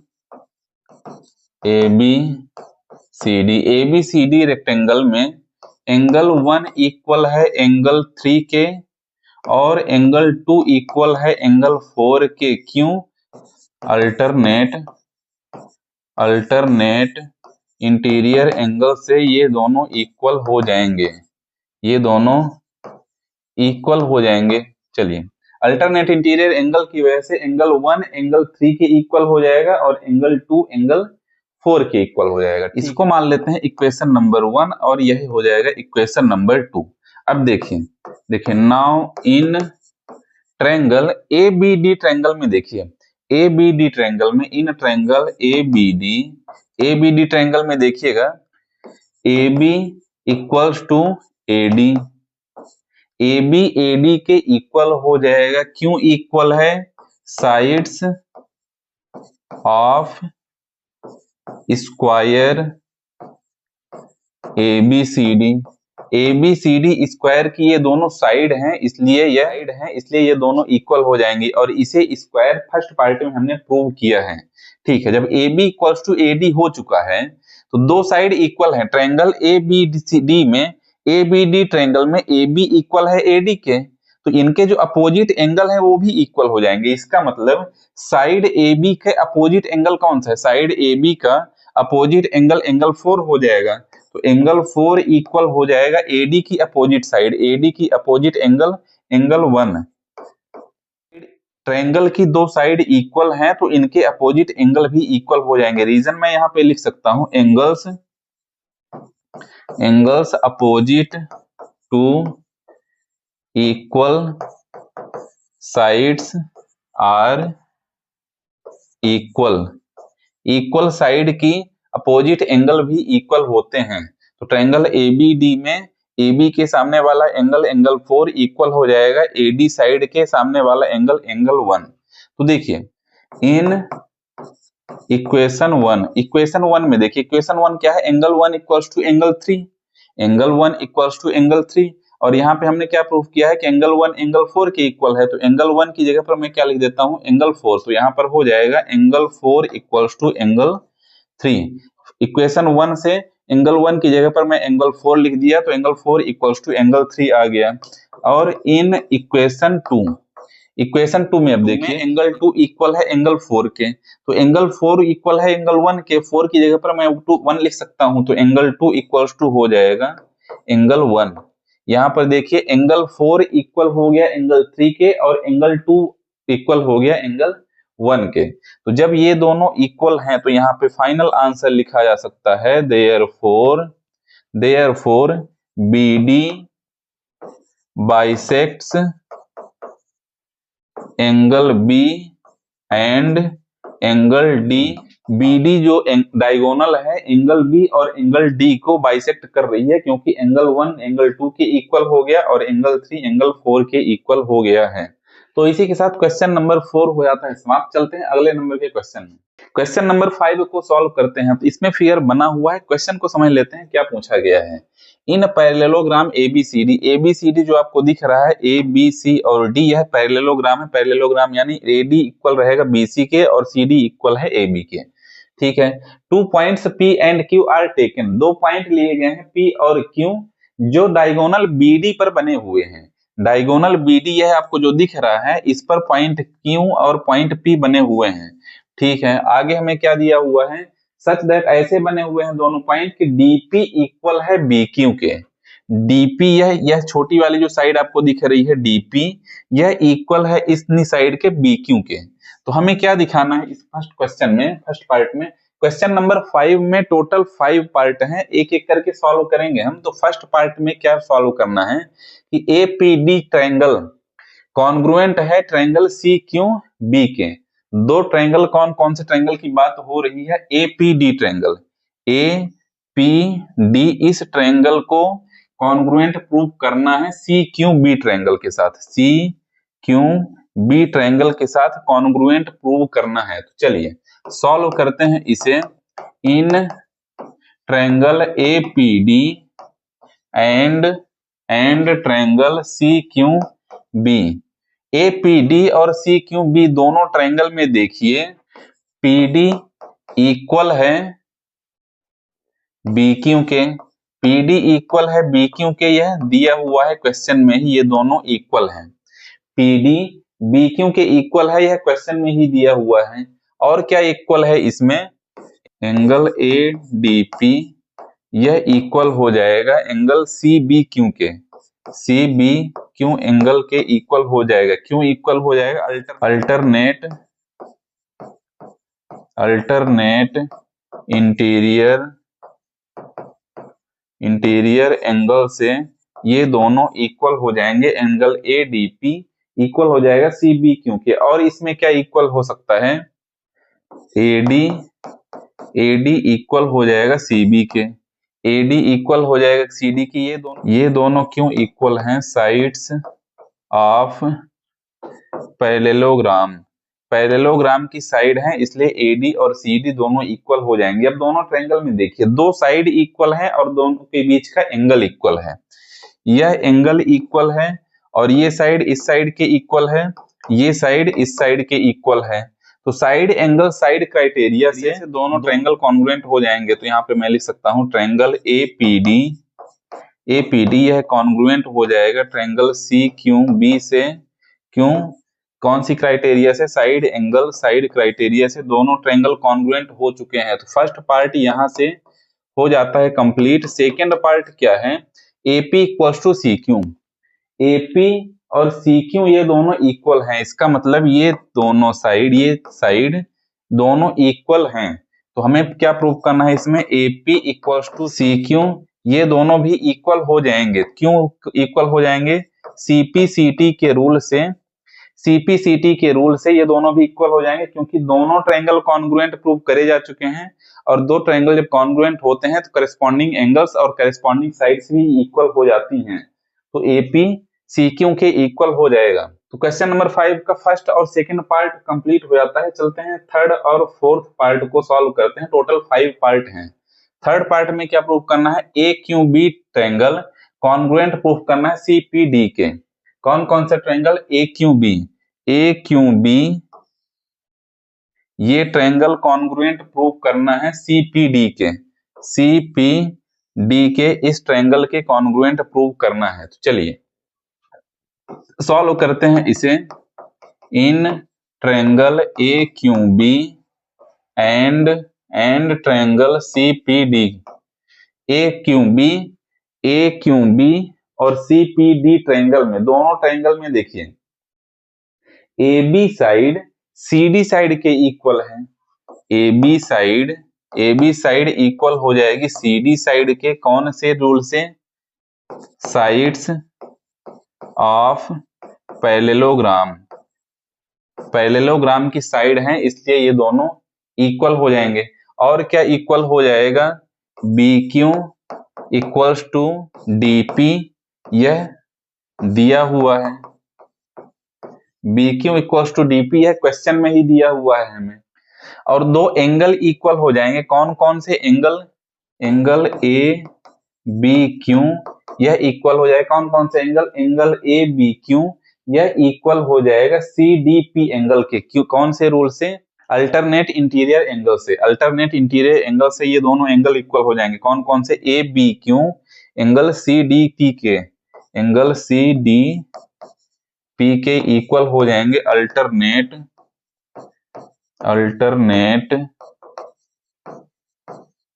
A B C D rectangle में एंगल 1 इक्वल है एंगल 3 के और एंगल 2 इक्वल है एंगल 4 के। क्यों, अल्टरनेट इंटीरियर एंगल से ये दोनों इक्वल हो जाएंगे, ये दोनों इक्वल हो जाएंगे। चलिए अल्टरनेट इंटीरियर एंगल की वजह से एंगल 1 एंगल 3 के इक्वल हो जाएगा और एंगल 2 एंगल 4 के इक्वल हो जाएगा। इसको मान लेते हैं इक्वेशन नंबर 1 और यही हो जाएगा इक्वेशन नंबर 2। अब देखिए now in triangle A B D triangle में, देखिए ए बी डी ट्रायंगल में, in triangle A B D triangle में देखिएगा A B equals to A D, A B A D के इक्वल हो जाएगा। क्यों इक्वल है, sides of square A B C D square की ये दोनों साइड हैं, इसलिए ये दोनों इक्वल हो जाएंगी और इसे स्क्वायर फर्स्ट पार्ट में हमने प्रूव किया है। ठीक है, जब A B equals to A D हो चुका है तो दो साइड इक्वल है। Triangle A B C D में, ए बी डी ट्रायंगल में ए बी इक्वल है ए डी के, तो इनके जो अपोजिट एंगल है वो भी इक्वल हो जाएंगे। इसका मतलब साइड ए बी के अपोजिट एंगल कौन सा है, साइड ए बी का अपोजिट एंगल एंगल 4 हो जाएगा। तो एंगल 4 इक्वल हो जाएगा एडी की अपोजिट साइड, एडी की अपोजिट एंगल एंगल 1। ट्रायंगल की दो साइड इक्वल हैं तो इनके अपोजिट एंगल भी इक्वल हो जाएंगे। रीजन मैं यहाँ पे लिख सकता हूं, angles opposite to equal sides are equal side की अपोजिट एंगल भी इक्वल होते हैं। तो ट्रायंगल एबीडी में AB के सामने वाला एंगल एंगल 4 इक्वल हो जाएगा AD साइड के सामने वाला एंगल एंगल 1। तो देखिए इन इक्वेशन 1 में देखिए इक्वेशन 1 क्या है, angle 1 equals to angle 3, angle 1 equals to angle 3। और यहाँ पे हमने क्या प्रूफ किया है कि एंगल 1 एंगल 4 के इक्वल है। तो एंगल 1 की जगह पर मैं क्या लिख देता हूँ, एंगल 4। तो यहाँ पर हो जाएगा angle 4 equals to angle 3। Equation 1 से एंगल 1 की जगह पर मैं एंगल 4 लिख दिया तो एंगल 4 इक्वल्स टू एंगल 3 आ गया। और इन इक्वेशन 2 में अब देखिए एंगल 2 इक्वल है एंगल 4 के, तो एंगल 4 इक्वल है एंगल 1 के, 4 की जगह पर मैं 1 लिख सकता हूं। तो एंगल 2 इक्वल्स टू हो जाएगा एंगल 1। यहाँ पर देखिए एंगल 4 इक्वल हो गया एंगल 3 के और एंगल 2 इक्वल हो गया एंगल 1 के। तो जब ये दोनों इक्वल हैं तो यहाँ पे फाइनल आंसर लिखा जा सकता है therefore BD bisects angle B and angle D। BD जो डायगोनल है एंगल B और एंगल D को बाइसेक्ट कर रही है, क्योंकि एंगल 1 एंगल 2 के इक्वल हो गया और एंगल 3 एंगल 4 के इक्वल हो गया है। तो इसी के साथ क्वेश्चन नंबर 4 हो जाता है समाप्त। चलते हैं अगले नंबर के क्वेश्चन में। क्वेश्चन नंबर 5 को सॉल्व करते हैं। तो इसमें फिगर बना हुआ है, क्वेश्चन को समझ लेते हैं क्या पूछा गया है। इन पैरेललोग्राम ABCD जो आपको दिख रहा है ABC और D, यह पैरेललोग्राम है। पैरेललोग्राम यानी AD इक्वल रहेगा BC के और CD इक्वल है AB के। ठीक है, 2 points P and Q are taken, 2 point लिए गए हैं P और Q, जो डायगोनल बीडी पर बने हुए हैं, डायगोनल बीडी यह आपको जो दिख रहा है, इस पर पॉइंट क्यू और पॉइंट पी बने हुए हैं। ठीक है, आगे हमें क्या दिया हुआ है, सच दैट ऐसे बने हुए हैं दोनों पॉइंट कि डीपी इक्वल है बी क्यू के। डीपी यह छोटी वाली जो साइड आपको दिख रही है डीपी, यह इक्वल है इतनी साइड के बी क्यू के। तो हमें क्या दिखाना है इस फर्स्ट क्वेश्चन में, फर्स्ट पार्ट में, क्वेश्चन नंबर 5 में टोटल 5 पार्ट हैं, एक एक करके सॉल्व करेंगे हम। तो फर्स्ट पार्ट में क्या सॉल्व करना है कि एपीडी ट्रायंगल कॉन्ग्रुएंट है ट्रायंगल सी क्यू बी के। दो ट्रायंगल, कौन कौन से ट्रायंगल की बात हो रही है, APD triangle, A P D, इस ट्रायंगल को कॉन्ग्रुएंट प्रूव करना है सी क्यू बी ट्रायंगल के साथ, सी क्यू बी ट्रायंगल के साथ कॉन्ग्रुएंट प्रूव करना है। तो चलिए सॉल्व करते हैं इसे। In triangle APD and triangle C Q B, APD और सी क्यू बी दोनों ट्रायंगल में देखिए पीडी इक्वल है बी क्यू के, पीडी इक्वल है बी क्यू के, यह दिया हुआ है क्वेश्चन में ही, ये दोनों इक्वल हैं। पीडी बी क्यू के इक्वल है, यह क्वेश्चन में ही दिया हुआ है। और क्या इक्वल है इसमें, एंगल ए डी पी, यह इक्वल हो जाएगा एंगल सी बी क्यू के, सी बी क्यू एंगल के इक्वल हो जाएगा। क्यों इक्वल हो जाएगा, अल्टरनेट इंटीरियर एंगल से ये दोनों इक्वल हो जाएंगे, angle A D P equal हो जाएगा सी बी क्यू के। और इसमें क्या इक्वल हो सकता है, एडी इक्वल हो जाएगा सी बी के, एडी इक्वल हो जाएगा सी डी की। ये दोनों क्यों इक्वल हैं, साइड्स ऑफ पैरेललोग्राम की साइड है, इसलिए एडी और सीडी दोनों इक्वल हो जाएंगे। अब दोनों ट्रायंगल में देखिए दो साइड इक्वल है और दोनों के बीच का एंगल इक्वल है, यह एंगल इक्वल है और ये साइड इस साइड के इक्वल है, ये साइड इस साइड के इक्वल है। तो साइड एंगल साइड क्राइटेरिया से दोनों ट्रायंगल कॉन्ग्रुएंट हो जाएंगे। तो यहाँ पे मैं लिख सकता हूँ ट्रायंगल एपीडी यह कॉन्ग्रुएंट हो जाएगा ट्रायंगल सी क्यू बी से। क्यों, कौन सी क्राइटेरिया से, साइड एंगल साइड क्राइटेरिया से दोनों ट्रायंगल कॉन्ग्रुएंट हो चुके हैं। तो फर्स्ट पार्ट यहां से हो जाता है कंप्लीट। सेकेंड पार्ट क्या है, AP equals to C Q, AP और सी क्यू ये दोनों इक्वल हैं, इसका मतलब ये साइड दोनों इक्वल हैं। तो हमें क्या प्रूव करना है इसमें, AP equals to C Q, ये दोनों भी इक्वल हो जाएंगे। क्यों इक्वल हो जाएंगे, सीपीसीटी के रूल से ये दोनों भी इक्वल हो जाएंगे, क्योंकि दोनों ट्रायंगल कॉन्ग्रुएंट प्रूव करे जा चुके हैं। और दो ट्रायंगल जब कॉन्ग्रुएंट होते हैं तो करस्पॉन्डिंग एंगल्स और करस्पॉन्डिंग साइड्स भी इक्वल हो जाती हैं। तो एपी सी क्यू के इक्वल हो जाएगा। तो क्वेश्चन नंबर 5 का फर्स्ट और सेकंड पार्ट कंप्लीट हो जाता है। चलते हैं थर्ड और फोर्थ पार्ट को सॉल्व करते हैं। टोटल 5 पार्ट हैं। थर्ड पार्ट में क्या प्रूव करना है, A Q B triangle congruent prove करना है सीपीडी के। कौन कौन सा ट्रायंगल, ए क्यू बी ये ट्रायंगल कॉन्ग्रुएंट प्रूव करना है सीपीडी के, इस ट्रायंगल के कॉन्ग्रुएंट प्रूव करना है। तो चलिए सॉल्व करते हैं इसे। In triangle A Q B and triangle CPD, A Q B और सीपीडी ट्रायंगल में, दोनों ट्रायंगल में देखिए A B side CD side के इक्वल है। ए बी साइड इक्वल हो जाएगी सीडी साइड के कौन से रूल से, साइड्स ऑफ पैरेललोग्राम की साइड है, इसलिए ये दोनों इक्वल हो जाएंगे। और क्या इक्वल हो जाएगा, B Q equals to DP, यह दिया हुआ है। B Q equals to DP यह क्वेश्चन में ही दिया हुआ है हमें। और दो एंगल इक्वल हो जाएंगे, कौन कौन से एंगल ए बी क्यू यह इक्वल हो जाएगा। कौन कौन से एंगल ए बी क्यू यह इक्वल हो जाएगा सी डी पी एंगल के। क्यों, कौन से रूल से, अल्टरनेट इंटीरियर एंगल से ये दोनों एंगल इक्वल हो जाएंगे। कौन कौन से, A B Q angle CDP के, एंगल CDP के इक्वल हो जाएंगे अल्टरनेट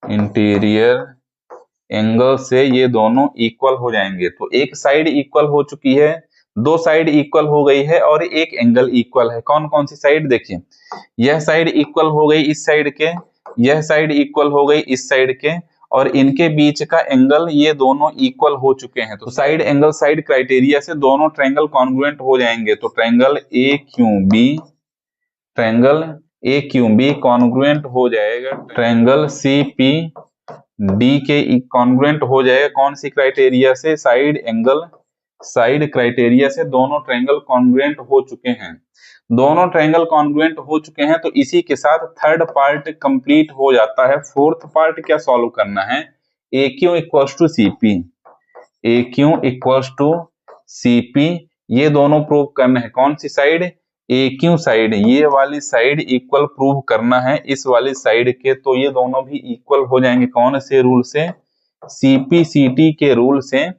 इंटीरियर एंगल से, ये दोनों इक्वल हो जाएंगे। तो एक साइड इक्वल हो चुकी है, दो साइड इक्वल हो गई है और एक एंगल इक्वल है। कौन कौन सी साइड? देखिए, यह साइड इक्वल हो गई इस साइड के, यह साइड इक्वल हो गई इस साइड के, और इनके बीच का एंगल ये दोनों इक्वल हो चुके हैं। तो साइड एंगल साइड क्राइटेरिया से दोनों ट्रायंगल कॉन्ग्रुएंट हो जाएंगे। तो ट्रायंगल AQB कॉन्ग्रुएंट हो जाएगा ट्रायंगल CPD के कॉन्ग्रुएंट हो जाएगा। कौन सी क्राइटेरिया से? साइड क्राइटेरिया से दोनों ट्रायंगल कॉन्ग्रुएंट हो चुके हैं। दोनों ट्रायंगल कॉन्ग्रुएंट हो चुके हैं, तो इसी के साथ थर्ड पार्ट कंप्लीट हो जाता है। फोर्थ पार्ट क्या सॉल्व करना है? AQ इक्वल्स टू CP, ये दोनों प्रूव करना है। कौन सी साइड? AQ साइड, ये वाली साइड इक्वल प्रूव करना है इस वाली साइड के। तो ये दोनों भी इक्वल हो जाएंगे। कौन से रूल से? CPCT के रूल से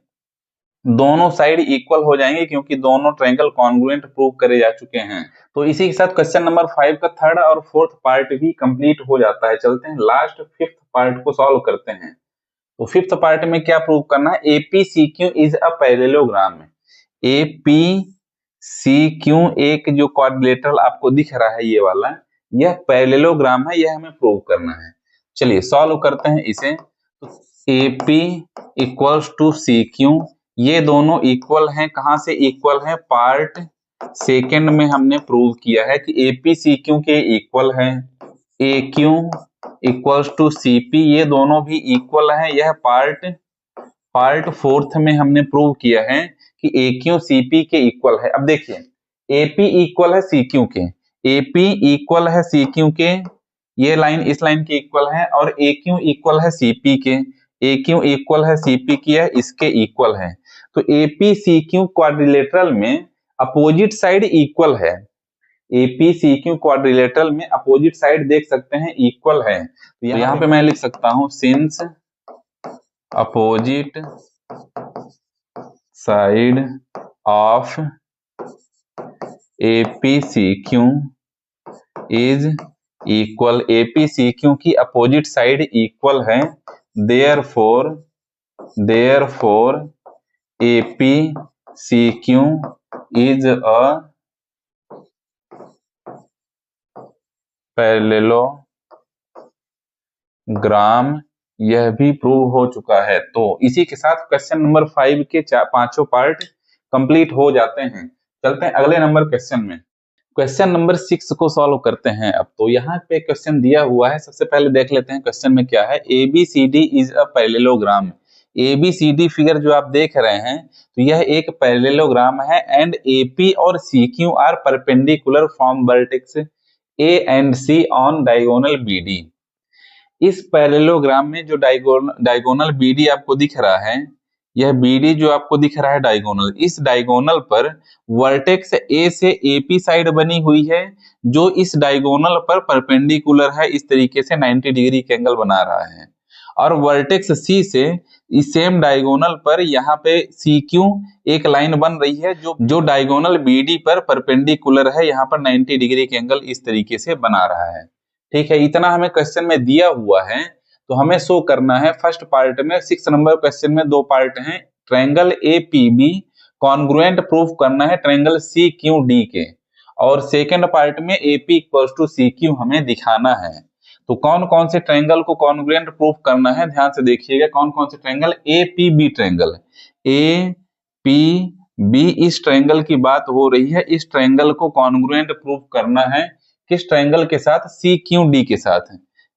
दोनों साइड इक्वल हो जाएंगे, क्योंकि दोनों ट्रायंगल कॉन्ग्रुएंट प्रूव करे जा चुके हैं। तो इसी के साथ क्वेश्चन नंबर 5 का थर्ड और फोर्थ पार्ट भी कंप्लीट हो जाता है। चलते हैं लास्ट फिफ्थ पार्ट को सॉल्व करते हैं। तो फिफ्थ पार्ट में क्या प्रूव करना है? APCQ is a parallelogram. APCQ एक जो क्वाड्रिलेटरल आपको दिख रहा है ये वाला, यह पैरेललोग्राम है, यह हमें प्रूव करना है। चलिए सॉल्व करते हैं इसे। तो AP इक्वल्स टू CQ, ये दोनों इक्वल हैं। कहां से इक्वल हैं? पार्ट सेकंड में हमने प्रूव किया है कि APCQ के इक्वल है। AQ इक्वल्स टू CP, ये दोनों भी इक्वल है। यह पार्ट फोर्थ में हमने प्रूव किया है कि AQ CP के इक्वल है। अब देखिए, AP इक्वल है CQ के, AP इक्वल है CQ के, ये लाइन इस लाइन के इक्वल है, और AQ इक्वल है CP के, AQ इक्वल है CP की है, इसके इक्वल है। तो APCQ क्वाड्रिलेटरल में अपोजिट साइड इक्वल है। APCQ क्वाड्रिलेटरल में अपोजिट साइड देख सकते हैं इक्वल है। तो यहाँ पे मैं लिख सकता हूं since opposite side of APCQ is equal, APCQ की अपोजिट साइड इक्वल है। Therefore APCQ is a parallelogram, यह भी प्रूव हो चुका है। तो इसी के साथ क्वेश्चन नंबर 5 के पांचों पार्ट कंप्लीट हो जाते हैं। चलते हैं अगले नंबर क्वेश्चन में। क्वेश्चन नंबर 6 को सॉल्व करते हैं। अब तो यहाँ पे क्वेश्चन दिया हुआ है, सबसे पहले देख लेते हैं क्वेश्चन में क्या है। ABCD is a parallelogram. ABCD figure जो आप देख रहे हैं, तो यह एक पैरेललोग्राम है। एंड AP और CQ are perpendicular from vertex A and C on diagonal BD। इस पैरेललोग्राम में जो डायगोनल BD आपको दिख रहा है, यह BD जो आपको दिख रहा है डायगोनल, इस डायगोनल पर वर्टेक्स A से AP साइड बनी हुई है, जो इस डायगोनल पर परपेंडिकुलर है, इस तरीके से 90 डिग्री के एंगल बना रहा है। और वर्टेक्स C से इस सेम डायगोनल पर यहाँ पे CQ एक लाइन बन रही है, जो डायगोनल BD पर परपेंडिकुलर है, यहाँ पर 90 डिग्री के एंगल इस तरीके से बना रहा है। ठीक है, इतना हमें क्वेश्चन में दिया हुआ है, तो हमें शो करना है। फर्स्ट पार्ट में 6 नंबर क्वेश्चन में दो पार्ट हैं। ट्रायंगल APB कॉन्ग्रुएंट प्रूफ करना है ट्रायंगल CQD के, और सेकंड पार्ट में AP इक्वल्स टू CQ हमें दिखाना है। तो कौन कौन से ट्रायंगल को कॉन्ग्रुएंट प्रूफ करना है, ध्यान से देखिएगा। कौन कौन से ट्रायंगल? APB ट्रायंगल, APB इस ट्रायंगल की बात हो रही है। इस ट्रायंगल को कॉन्ग्रुएंट प्रूफ करना है किस ट्रायंगल के साथ? CQD के साथ।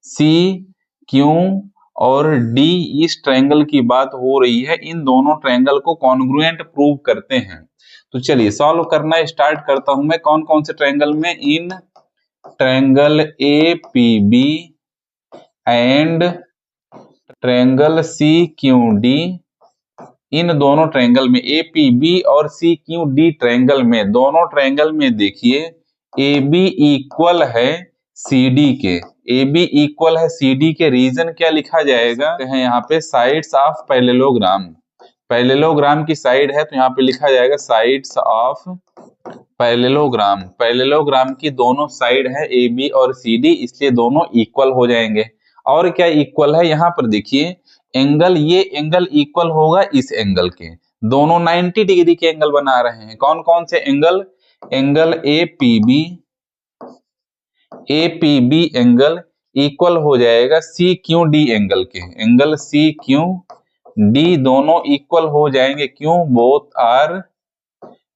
CQ और D इस ट्रायंगल की बात हो रही है, इन दोनों ट्रायंगल को कॉन्ग्रुएंट प्रूव करते हैं। तो चलिए सॉल्व करना स्टार्ट करता हूं मैं। कौन कौन से ट्रायंगल में? In triangle APB and triangle CQD, इन दोनों ट्रायंगल में, APB और CQD ट्रायंगल में, दोनों ट्रायंगल में देखिए AB इक्वल है सी डी के, ए बी इक्वल है सी डी के, रीजन क्या लिखा जाएगा है यहाँ पे साइड्स ऑफ पैरेललोग्राम, पैरेललोग्राम की साइड है तो यहाँ पे लिखा जाएगा साइड्स ऑफ पैरेललोग्राम, पैरेललोग्राम की दोनों साइड है ए बी और सी डी, इसलिए दोनों इक्वल हो जाएंगे। और क्या इक्वल है यहाँ पर देखिए, एंगल, ये एंगल इक्वल होगा इस एंगल के, दोनों 90 डिग्री के एंगल बना रहे हैं। कौन कौन से angle, angle A P B angle equal हो जाएगा सी क्यू डी एंगल के, एंगल सी क्यू डी दोनों इक्वल हो जाएंगे, क्यों, बोथ आर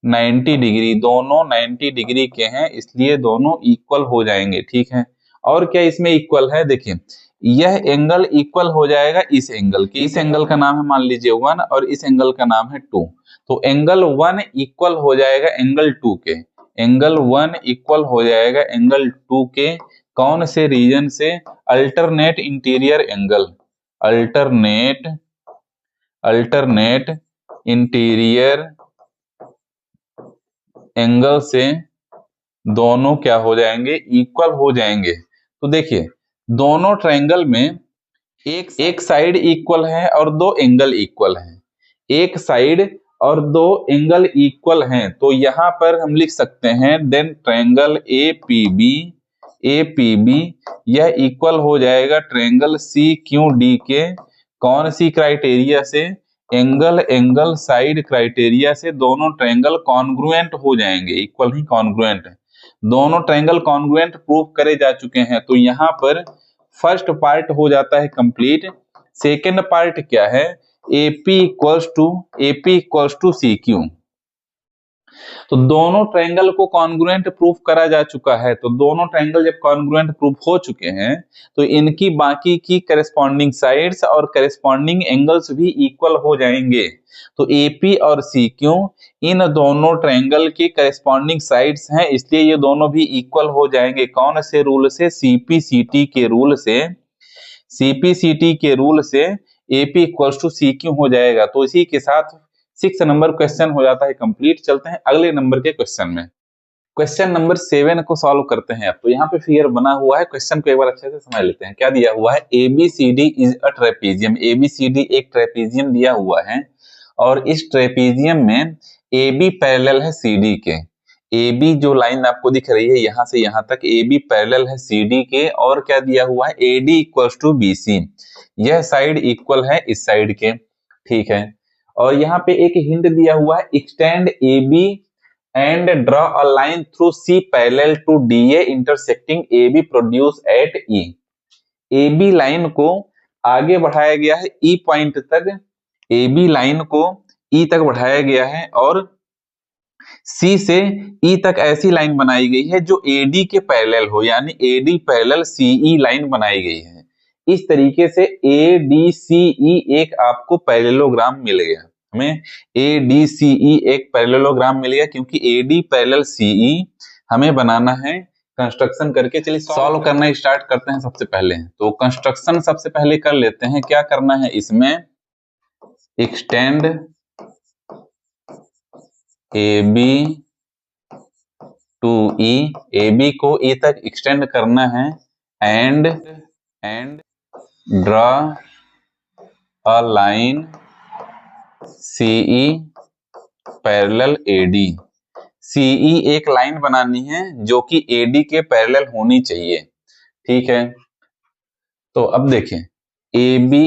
90 डिग्री, दोनों 90 डिग्री के हैं इसलिए दोनों इक्वल हो जाएंगे। ठीक है, और क्या इसमें इक्वल है, देखिए यह एंगल इक्वल हो जाएगा इस एंगल की, इस एंगल का नाम है मान लीजिए 1 और इस एंगल का नाम है 2, तो एंगल 1 इक्वल हो जाएगा एंगल 2 के, एंगल 1 इक्वल हो जाएगा एंगल 2 के, कौन से रीजन से, alternate interior angle, alternate interior angle से दोनों क्या हो जाएंगे, इक्वल हो जाएंगे। तो देखिए दोनों ट्रायंगल में एक साइड इक्वल है और दो एंगल इक्वल हैं, एक साइड और दो एंगल इक्वल हैं, तो यहां पर हम लिख सकते हैं then triangle A P B यह इक्वल हो जाएगा ट्रायंगल सी क्यू डी के, कौन सी क्राइटेरिया से, एंगल साइड क्राइटेरिया से, दोनों ट्रायंगल कॉन्ग्रुएंट हो जाएंगे, इक्वल ही कॉन्ग्रुएंट, दोनों ट्रायंगल कॉन्ग्रुएंट प्रूव करे जा चुके हैं। तो यहाँ पर फर्स्ट पार्ट हो जाता है कंप्लीट। सेकेंड पार्ट क्या है, AP इक्वल्स टू CQ, तो दोनों ट्रायंगल को कॉन्ग्रुएंट प्रूफ करा जा चुका है, तो दोनों ट्रायंगल जब कॉन्ग्रुएंट प्रूफ हो चुके हैं तो इनकी बाकी की करेस्पॉन्डिंग साइड्स और करेस्पॉन्डिंग एंगल्स भी इक्वल हो जाएंगे। तो AP और CQ इन दोनों ट्रायंगल के करेस्पॉन्डिंग साइड्स हैं, इसलिए ये दोनों भी इक्वल हो जाएंगे, कौन से रूल से, CPCT के रूल से, CPCT के रूल से AP इक्वल्स टू CQ हो जाएगा। तो इसी के साथ 6 नंबर क्वेश्चन हो जाता है कंप्लीट। चलते हैं अगले नंबर के क्वेश्चन में, क्वेश्चन नंबर 7 को सॉल्व करते हैं। अब तो यहाँ पे फिगर बना हुआ है, क्वेश्चन को एक बार अच्छे से समझ लेते हैं। क्या दिया हुआ है, ABCD is a trapezium, ABCD एक ट्रेपीजियम दिया हुआ है और इस ट्रेपीजियम में AB पैरेलल है CD के, AB जो लाइन आपको दिख रही है यहाँ से यहाँ तक AB पैरेलल है CD के, और क्या दिया हुआ है, AD इक्वल्स टू BC, यह साइड इक्वल है इस साइड के। ठीक है, और यहाँ पे एक हिंट दिया हुआ है, extend AB and draw a line through C parallel to DA intersecting AB produced at E, AB line को आगे बढ़ाया गया है E पॉइंट तक, AB लाइन को E तक बढ़ाया गया है और C से E तक ऐसी लाइन बनाई गई है जो AD के पैरेलल हो, यानी AD पैरेलल CE लाइन बनाई गई है। इस तरीके से ADCE एक आपको पैरेललोग्राम मिल गया, हमें ADCE एक पैरेललोग्राम मिल गया, क्योंकि AD पैरेलल CE हमें बनाना है कंस्ट्रक्शन करके। चलिए सॉल्व करना स्टार्ट करते हैं। सबसे पहले तो कंस्ट्रक्शन सबसे पहले कर लेते हैं। क्या करना है इसमें, extend AB to E, AB को E तक एक्सटेंड करना है, and draw a line CE parallel AD, CE एक लाइन बनानी है जो कि AD के पैरेलल होनी चाहिए। ठीक है, तो अब देखें AB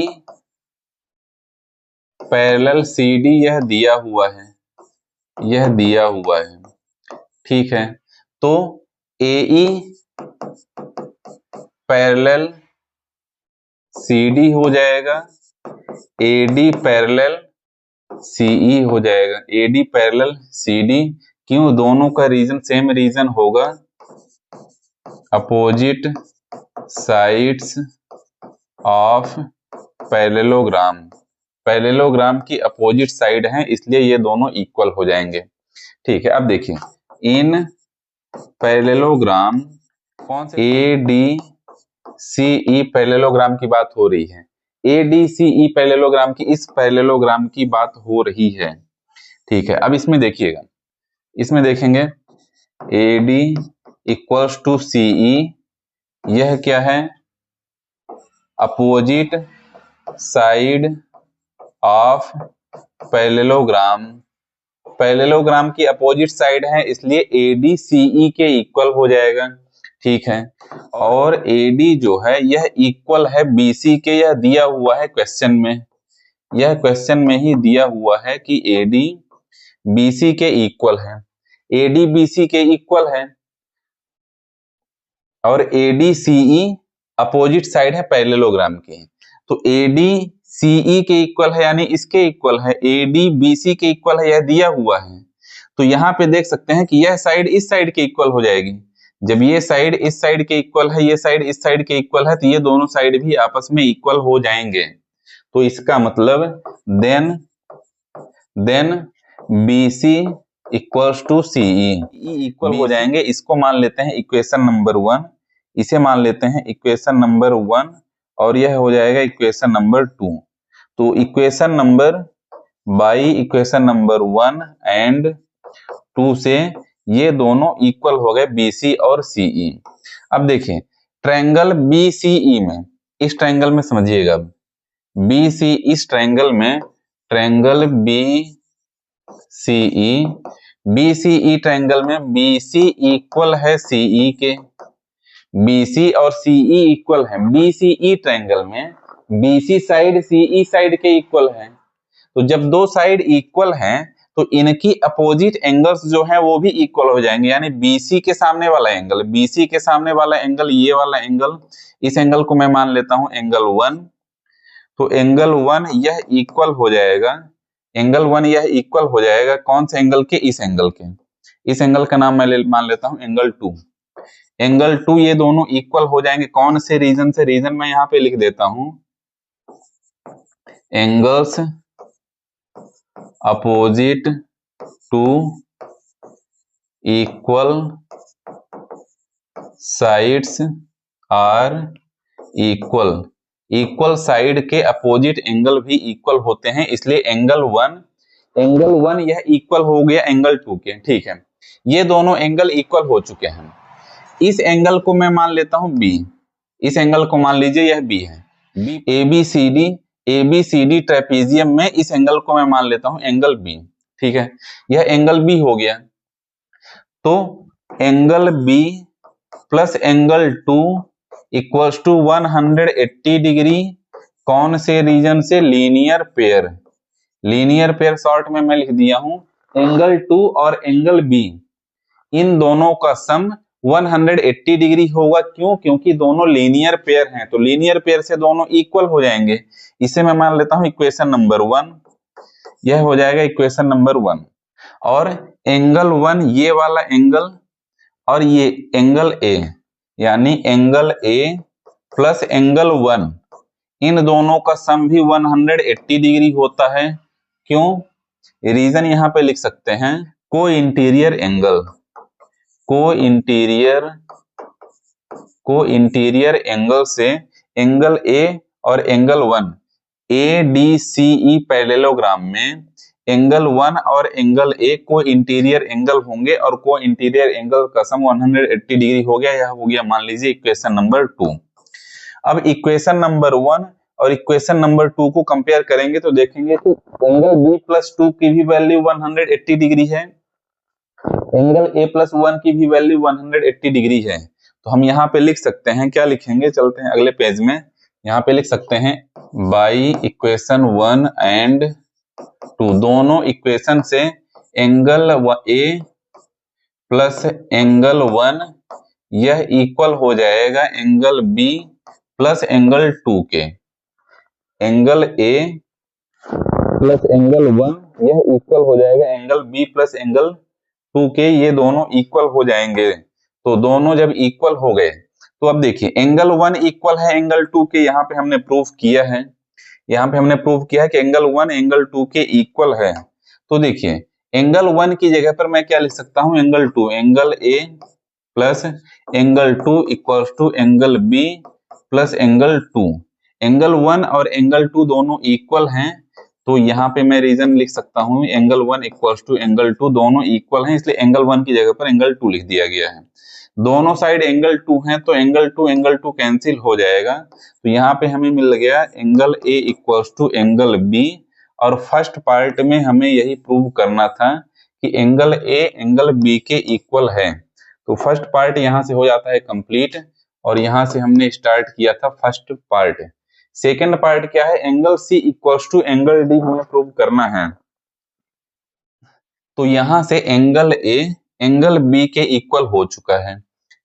पैरेलल CD यह दिया हुआ है, यह दिया हुआ है। ठीक है, तो AE पैरेलल CD हो जाएगा, AD पैरेलल CE हो जाएगा, AD पैरेलल CD, क्यों, दोनों का रीजन सेम रीजन होगा, opposite sides of parallelogram, parallelogram की अपोजिट साइड है इसलिए ये दोनों इक्वल हो जाएंगे। ठीक है, अब देखिए इन पैरेललोग्राम कौन से, ADCE पैरेललोग्राम की बात हो रही है, ADCE पैरेललोग्राम की, इस पैरेललोग्राम की बात हो रही है। ठीक है, अब इसमें देखिएगा, इसमें देखेंगे AD इक्वल्स टू CE यह क्या है, opposite side of parallelogram. Parallelogram की अपोजिट साइड है, इसलिए AD CE के इक्वल हो जाएगा, ठीक है। और AD जो है यह इक्वल है BC के, यह दिया हुआ है क्वेश्चन में, यह क्वेश्चन में ही दिया हुआ है कि AD BC के इक्वल है, AD BC के इक्वल है। और AD CE अपोजिट साइड है पैरेललोग्राम की, तो AD CE के इक्वल है, यानी इसके इक्वल है, AD BC के इक्वल है, यह दिया हुआ है। तो यहाँ पे देख सकते हैं कि यह साइड इस साइड के इक्वल हो जाएगी। जब ये साइड इस साइड के इक्वल है, ये साइड इस साइड के इक्वल है, तो ये दोनों साइड भी आपस में इक्वल हो जाएंगे। तो इसका मतलब then BC equals to CE equal हो जाएंगे। इसको मान लेते हैं इक्वेशन नंबर 1, इसे मान लेते हैं इक्वेशन नंबर 1, और यह हो जाएगा इक्वेशन नंबर 2। तो equation number by equation number 1 and 2 से ये दोनों इक्वल हो गए BC और CE। अब देखिए ट्रायंगल BCE में, इस ट्रायंगल में समझिएगा, BC इस ट्रायंगल में, ट्रायंगल BCE ट्रायंगल में BC इक्वल है CE के, BC और CE इक्वल है। BCE ट्रायंगल में BC साइड CE साइड के इक्वल है। तो जब दो साइड इक्वल हैं तो इनकी अपोजिट एंगल्स जो है वो भी इक्वल हो जाएंगे, यानी BC के सामने वाला एंगल, BC के सामने वाला एंगल, ये वाला एंगल, इस एंगल को मैं मान लेता हूं एंगल 1। तो एंगल 1 यह इक्वल हो जाएगा, एंगल 1 यह इक्वल हो जाएगा कौन से एंगल के, इस एंगल के। इस एंगल का नाम मैं मान लेता हूं एंगल 2। एंगल 2 ये दोनों इक्वल हो जाएंगे कौन से रीजन से, रीजन मैं यहां पे लिख देता हूं, angles opposite to equal sides are equal. Equal side के अपोजिट एंगल भी इक्वल होते हैं, इसलिए एंगल 1 यह इक्वल हो गया एंगल 2 के, ठीक है। ये दोनों एंगल इक्वल हो चुके हैं। इस एंगल को मैं मान लेता हूं B, इस एंगल को मान लीजिए यह B है, ABCD ट्रेपेजियम में इस एंगल को मैं मान लेता हूं एंगल B, ठीक है। यह एंगल B हो गया। तो angle B plus angle 2 equals to 180 degree, कौन से रीजन से, linear pair. Linear pair short में मैं लिख दिया हूं, एंगल 2 और एंगल B इन दोनों का सम 180 डिग्री होगा। क्यों? क्योंकि दोनों लीनियर पेयर हैं, तो लीनियर पेयर से दोनों इक्वल हो जाएंगे। इसे मैं मान लेता हूं इक्वेशन नंबर 1, यह हो जाएगा इक्वेशन नंबर 1। और एंगल 1 ये वाला एंगल और ये एंगल A, यानी एंगल A प्लस एंगल 1, इन दोनों का सम भी 180 डिग्री होता है। क्यों? रीजन यहां पे लिख सकते हैं, को इंटीरियर एंगल से एंगल A और एंगल 1 ADCE पैरेललोग्राम में एंगल 1 और एंगल A को इंटीरियर एंगल होंगे, और को इंटीरियर एंगल का सम 180 डिग्री हो गया। यह हो गया मान लीजिए इक्वेशन नंबर 2। अब इक्वेशन नंबर 1 और इक्वेशन नंबर 2 को कंपेयर करेंगे तो देखेंगे कि एंगल B प्लस 2 की भी वैल्यू 180 डिग्री है, एंगल A प्लस 1 की भी वैल्यू 180 डिग्री है। तो हम यहाँ पे लिख सकते हैं, क्या लिखेंगे, चलते हैं अगले पेज में। यहाँ पे लिख सकते हैं बाई इक्वेशन 1 एंड 2, दोनों इक्वेशन से एंगल A प्लस एंगल 1 यह इक्वल हो जाएगा एंगल B प्लस एंगल 2 के। एंगल A प्लस एंगल 1 यह इक्वल हो जाएगा एंगल B प्लस एंगल 2 के, ये दोनों इक्वल हो जाएंगे। तो दोनों जब इक्वल हो गए तो अब देखिए एंगल 1 इक्वल है एंगल 2 के, यहाँ पे हमने प्रूफ किया है, यहाँ पे हमने प्रूफ किया है कि एंगल 1 एंगल 2 के इक्वल है। तो देखिए एंगल 1 की जगह पर मैं क्या लिख सकता हूं, angle 2, angle A plus angle 2 equals to angle B plus angle 2। Angle 1 और एंगल 2 दोनों इक्वल हैं, तो यहाँ पे मैं रीजन लिख सकता हूँ एंगल 1 इक्वल्स टू एंगल 2, दोनों इक्वल हैं, इसलिए एंगल 1 की जगह पर एंगल 2 लिख दिया गया है। दोनों साइड एंगल 2 है तो एंगल टू कैंसिल हो जाएगा। तो यहाँ पे हमें मिल गया angle A equals to angle B. और फर्स्ट पार्ट में हमें यही प्रूव करना था कि एंगल ए एंगल बी के इक्वल है। तो फर्स्ट पार्ट यहाँ से हो जाता है कंप्लीट और यहाँ से हमने स्टार्ट किया था फर्स्ट पार्ट। सेकेंड पार्ट क्या है, angle C equals to angle D हमें प्रूव करना है। तो यहाँ से एंगल ए एंगल बी के इक्वल हो चुका है,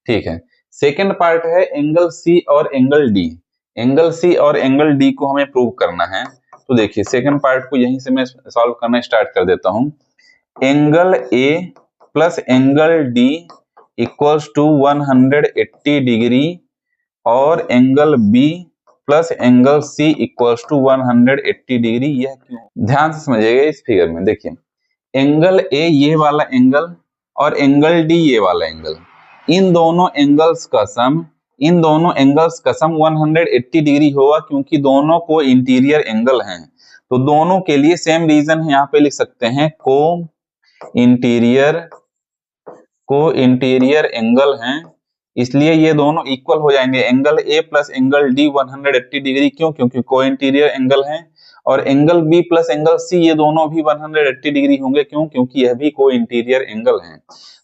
ठीक है। सेकेंड पार्ट है एंगल सी और एंगल डी। एंगल सी और एंगल डी को हमें प्रूव करना है। तो देखिए सेकेंड पार्ट को यहीं से मैं सॉल्व करना स्टार्ट कर देता हूं। Angle A plus angle D equals to 180 degree और angle B plus angle C equals to 180 degree. यह क्यों, ध्यान से समझिएगा इस फिगर में। देखिए एंगल ए ये वाला एंगल और एंगल डी ये वाला एंगल, इन दोनों एंगल्स का सम 180 डिग्री होगा क्योंकि दोनों को इंटीरियर एंगल हैं। तो दोनों के लिए सेम रीजन है, यहाँ पे लिख सकते हैं को इंटीरियर एंगल हैं, इसलिए ये दोनों इक्वल हो जाएंगे। Angle A plus angle D 180 degree, क्यों, क्योंकि को इंटीरियर एंगल है। और angle B plus angle C ये दोनों भी 180 डिग्री होंगे, क्यों, क्योंकि यह भी को इंटीरियर एंगल है।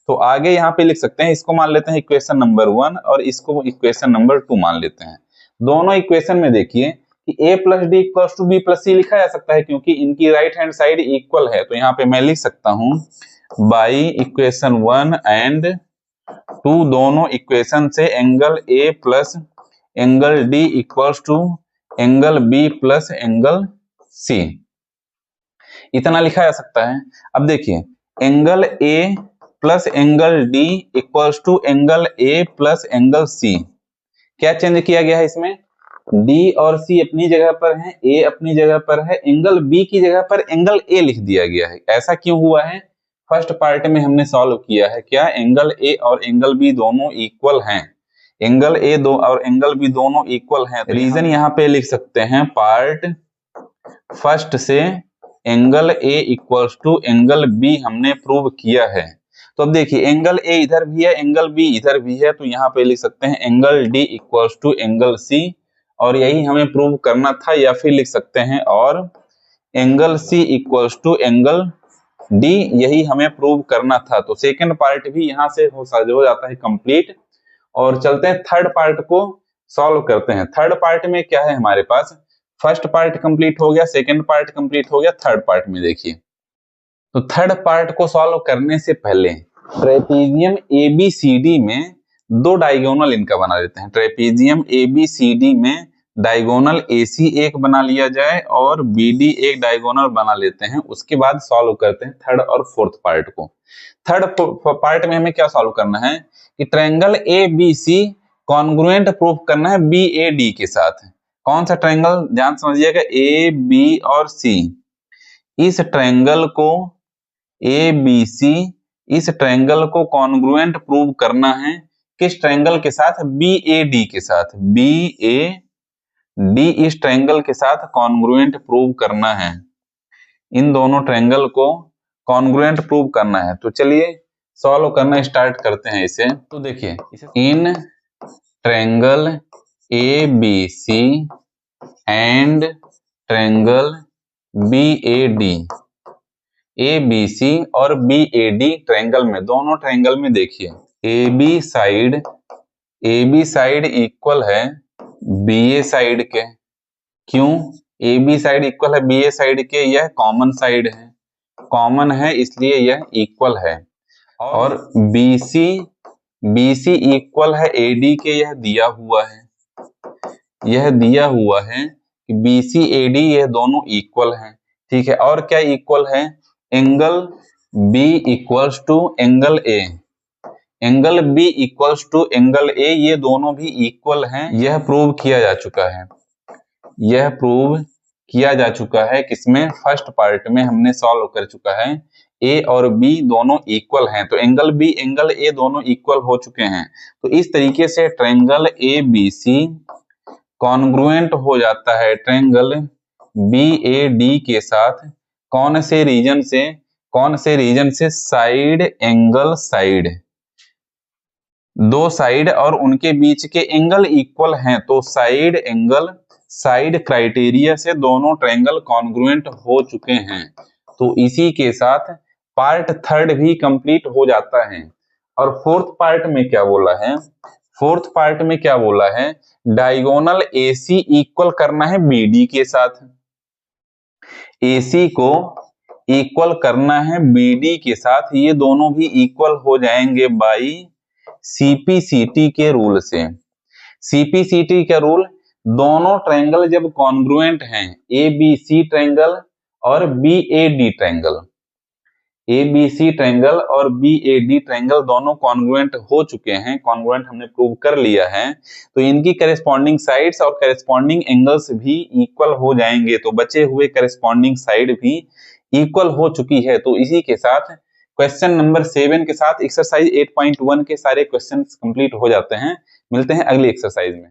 तो आगे यहाँ पे लिख सकते हैं, इसको मान लेते हैं इक्वेशन नंबर 1 और इसको इक्वेशन नंबर 2 मान लेते हैं। दोनों इक्वेशन में देखिए कि a plus D equals to B plus C लिखा जा सकता है क्योंकि इनकी राइट हैंड साइड इक्वल है। तो यहाँ पे मैं लिख सकता हूँ बाई इक्वेशन 1 एंड 2 दोनों इक्वेशन से angle A plus angle D equals to angle B plus angle C, इतना लिखा जा सकता है। अब देखिए angle A plus angle D equals to angle A plus angle C, क्या चेंज किया गया है इसमें, डी और सी अपनी जगह पर है, ए अपनी जगह पर है, एंगल बी की जगह पर एंगल ए लिख दिया गया है। ऐसा क्यों हुआ है, फर्स्ट पार्ट में हमने सॉल्व किया है क्या, एंगल ए और एंगल बी दोनों इक्वल हैं, एंगल ए दो और एंगल बी दोनों इक्वल हैं। रीजन यहाँ पे लिख सकते हैं पार्ट फर्स्ट से angle A equals to angle B हमने प्रूव किया है। तो अब देखिए एंगल ए इधर भी है, एंगल बी इधर भी है, तो यहाँ पे लिख सकते हैं angle D equals to angle C, और यही हमें प्रूव करना था। या फिर लिख सकते हैं और angle C equals to angle D, यही हमें प्रूव करना था। तो सेकंड पार्ट भी यहाँ से हो जाता है कंप्लीट। और चलते हैं थर्ड पार्ट को सॉल्व करते हैं। थर्ड पार्ट में क्या है हमारे पास, फर्स्ट पार्ट कंप्लीट हो गया, सेकंड पार्ट कंप्लीट हो गया, थर्ड पार्ट में देखिए। तो थर्ड पार्ट को सॉल्व करने से पहले ट्रेपीजियम एबीसीडी में दो डायगोनल इनका बना लेते हैं। ट्रेपीजियम एबीसीडी में डायगोनल एसी एक बना लिया जाए और बीडी एक डायगोनल बना लेते हैं, उसके बाद सॉल्व करते हैं थर्ड और फोर्थ पार्ट को। थर्ड पार्ट में हमें क्या सॉल्व करना है कि triangle A B C congruent proof करना है बी ए डी के साथ। कौन सा ट्रायंगल, ध्यान समझिएगा, ए बी और सी। इस ट्रायंगल को ए बी सी, इस ट्रायंगल को कॉन्ग्रुएंट प्रूव करना है किस ट्रायंगल के साथ, बी ए डी के साथ। बी ए डी इस ट्रायंगल के साथ कॉन्ग्रुएंट प्रूव करना है, इन दोनों ट्रायंगल को कॉन्ग्रुएंट प्रूव करना है। तो चलिए सॉल्व करना स्टार्ट करते हैं इसे। तो देखिए इन triangle A B C and triangle B A D, A B C और बी ए डी ट्रायंगल में, दोनों ट्रायंगल में देखिए ए बी साइड इक्वल है बी ए साइड के। क्यों, ए बी साइड इक्वल है बी ए साइड के, यह कॉमन साइड है, कॉमन है इसलिए यह इक्वल है। और बी सी इक्वल है ए डी के, यह दिया हुआ है, यह दिया हुआ है कि बी सी ए डी ये दोनों इक्वल हैं, ठीक है। और क्या इक्वल है, angle B equals to angle A, angle B equals to angle A, ये दोनों भी इक्वल हैं। यह प्रूव किया जा चुका है, यह प्रूव किया जा चुका है किसमें, फर्स्ट पार्ट में हमने सॉल्व कर चुका है। ए और बी दोनों इक्वल हैं, तो एंगल बी एंगल ए दोनों इक्वल हो चुके हैं। तो इस तरीके से triangle A B C congruent हो जाता है ट्रायंगल बी ए डी के साथ। कौन से रीजन से, साइड एंगल साइड, दो साइड और उनके बीच के एंगल इक्वल हैं तो साइड एंगल साइड क्राइटेरिया से दोनों ट्रायंगल कॉन्ग्रुएंट हो चुके हैं। तो इसी के साथ पार्ट थर्ड भी कंप्लीट हो जाता है। और फोर्थ पार्ट में क्या बोला है, फोर्थ पार्ट में क्या बोला है, डायगोनल AC इक्वल करना है BD के साथ, AC को इक्वल करना है BD के साथ, ये दोनों भी इक्वल हो जाएंगे बाई CPCT के रूल से। CPCT का रूल, दोनों ट्रायंगल जब कॉन्ग्रुएंट हैं, ABC ट्रायंगल और BAD ट्रायंगल, ABC ट्रायंगल और BAD ट्रायंगल दोनों कॉन्ग्रुएंट हो चुके हैं, कॉन्ग्रुएंट हमने प्रूव कर लिया है, तो इनकी करेस्पॉन्डिंग साइड्स और करेस्पॉन्डिंग एंगल्स भी इक्वल हो जाएंगे। तो बचे हुए करेस्पॉन्डिंग साइड भी इक्वल हो चुकी है। तो इसी के साथ क्वेश्चन नंबर 7 के साथ एक्सरसाइज 8.1 के सारे क्वेश्चंस कंप्लीट हो जाते हैं। मिलते हैं अगली एक्सरसाइज में।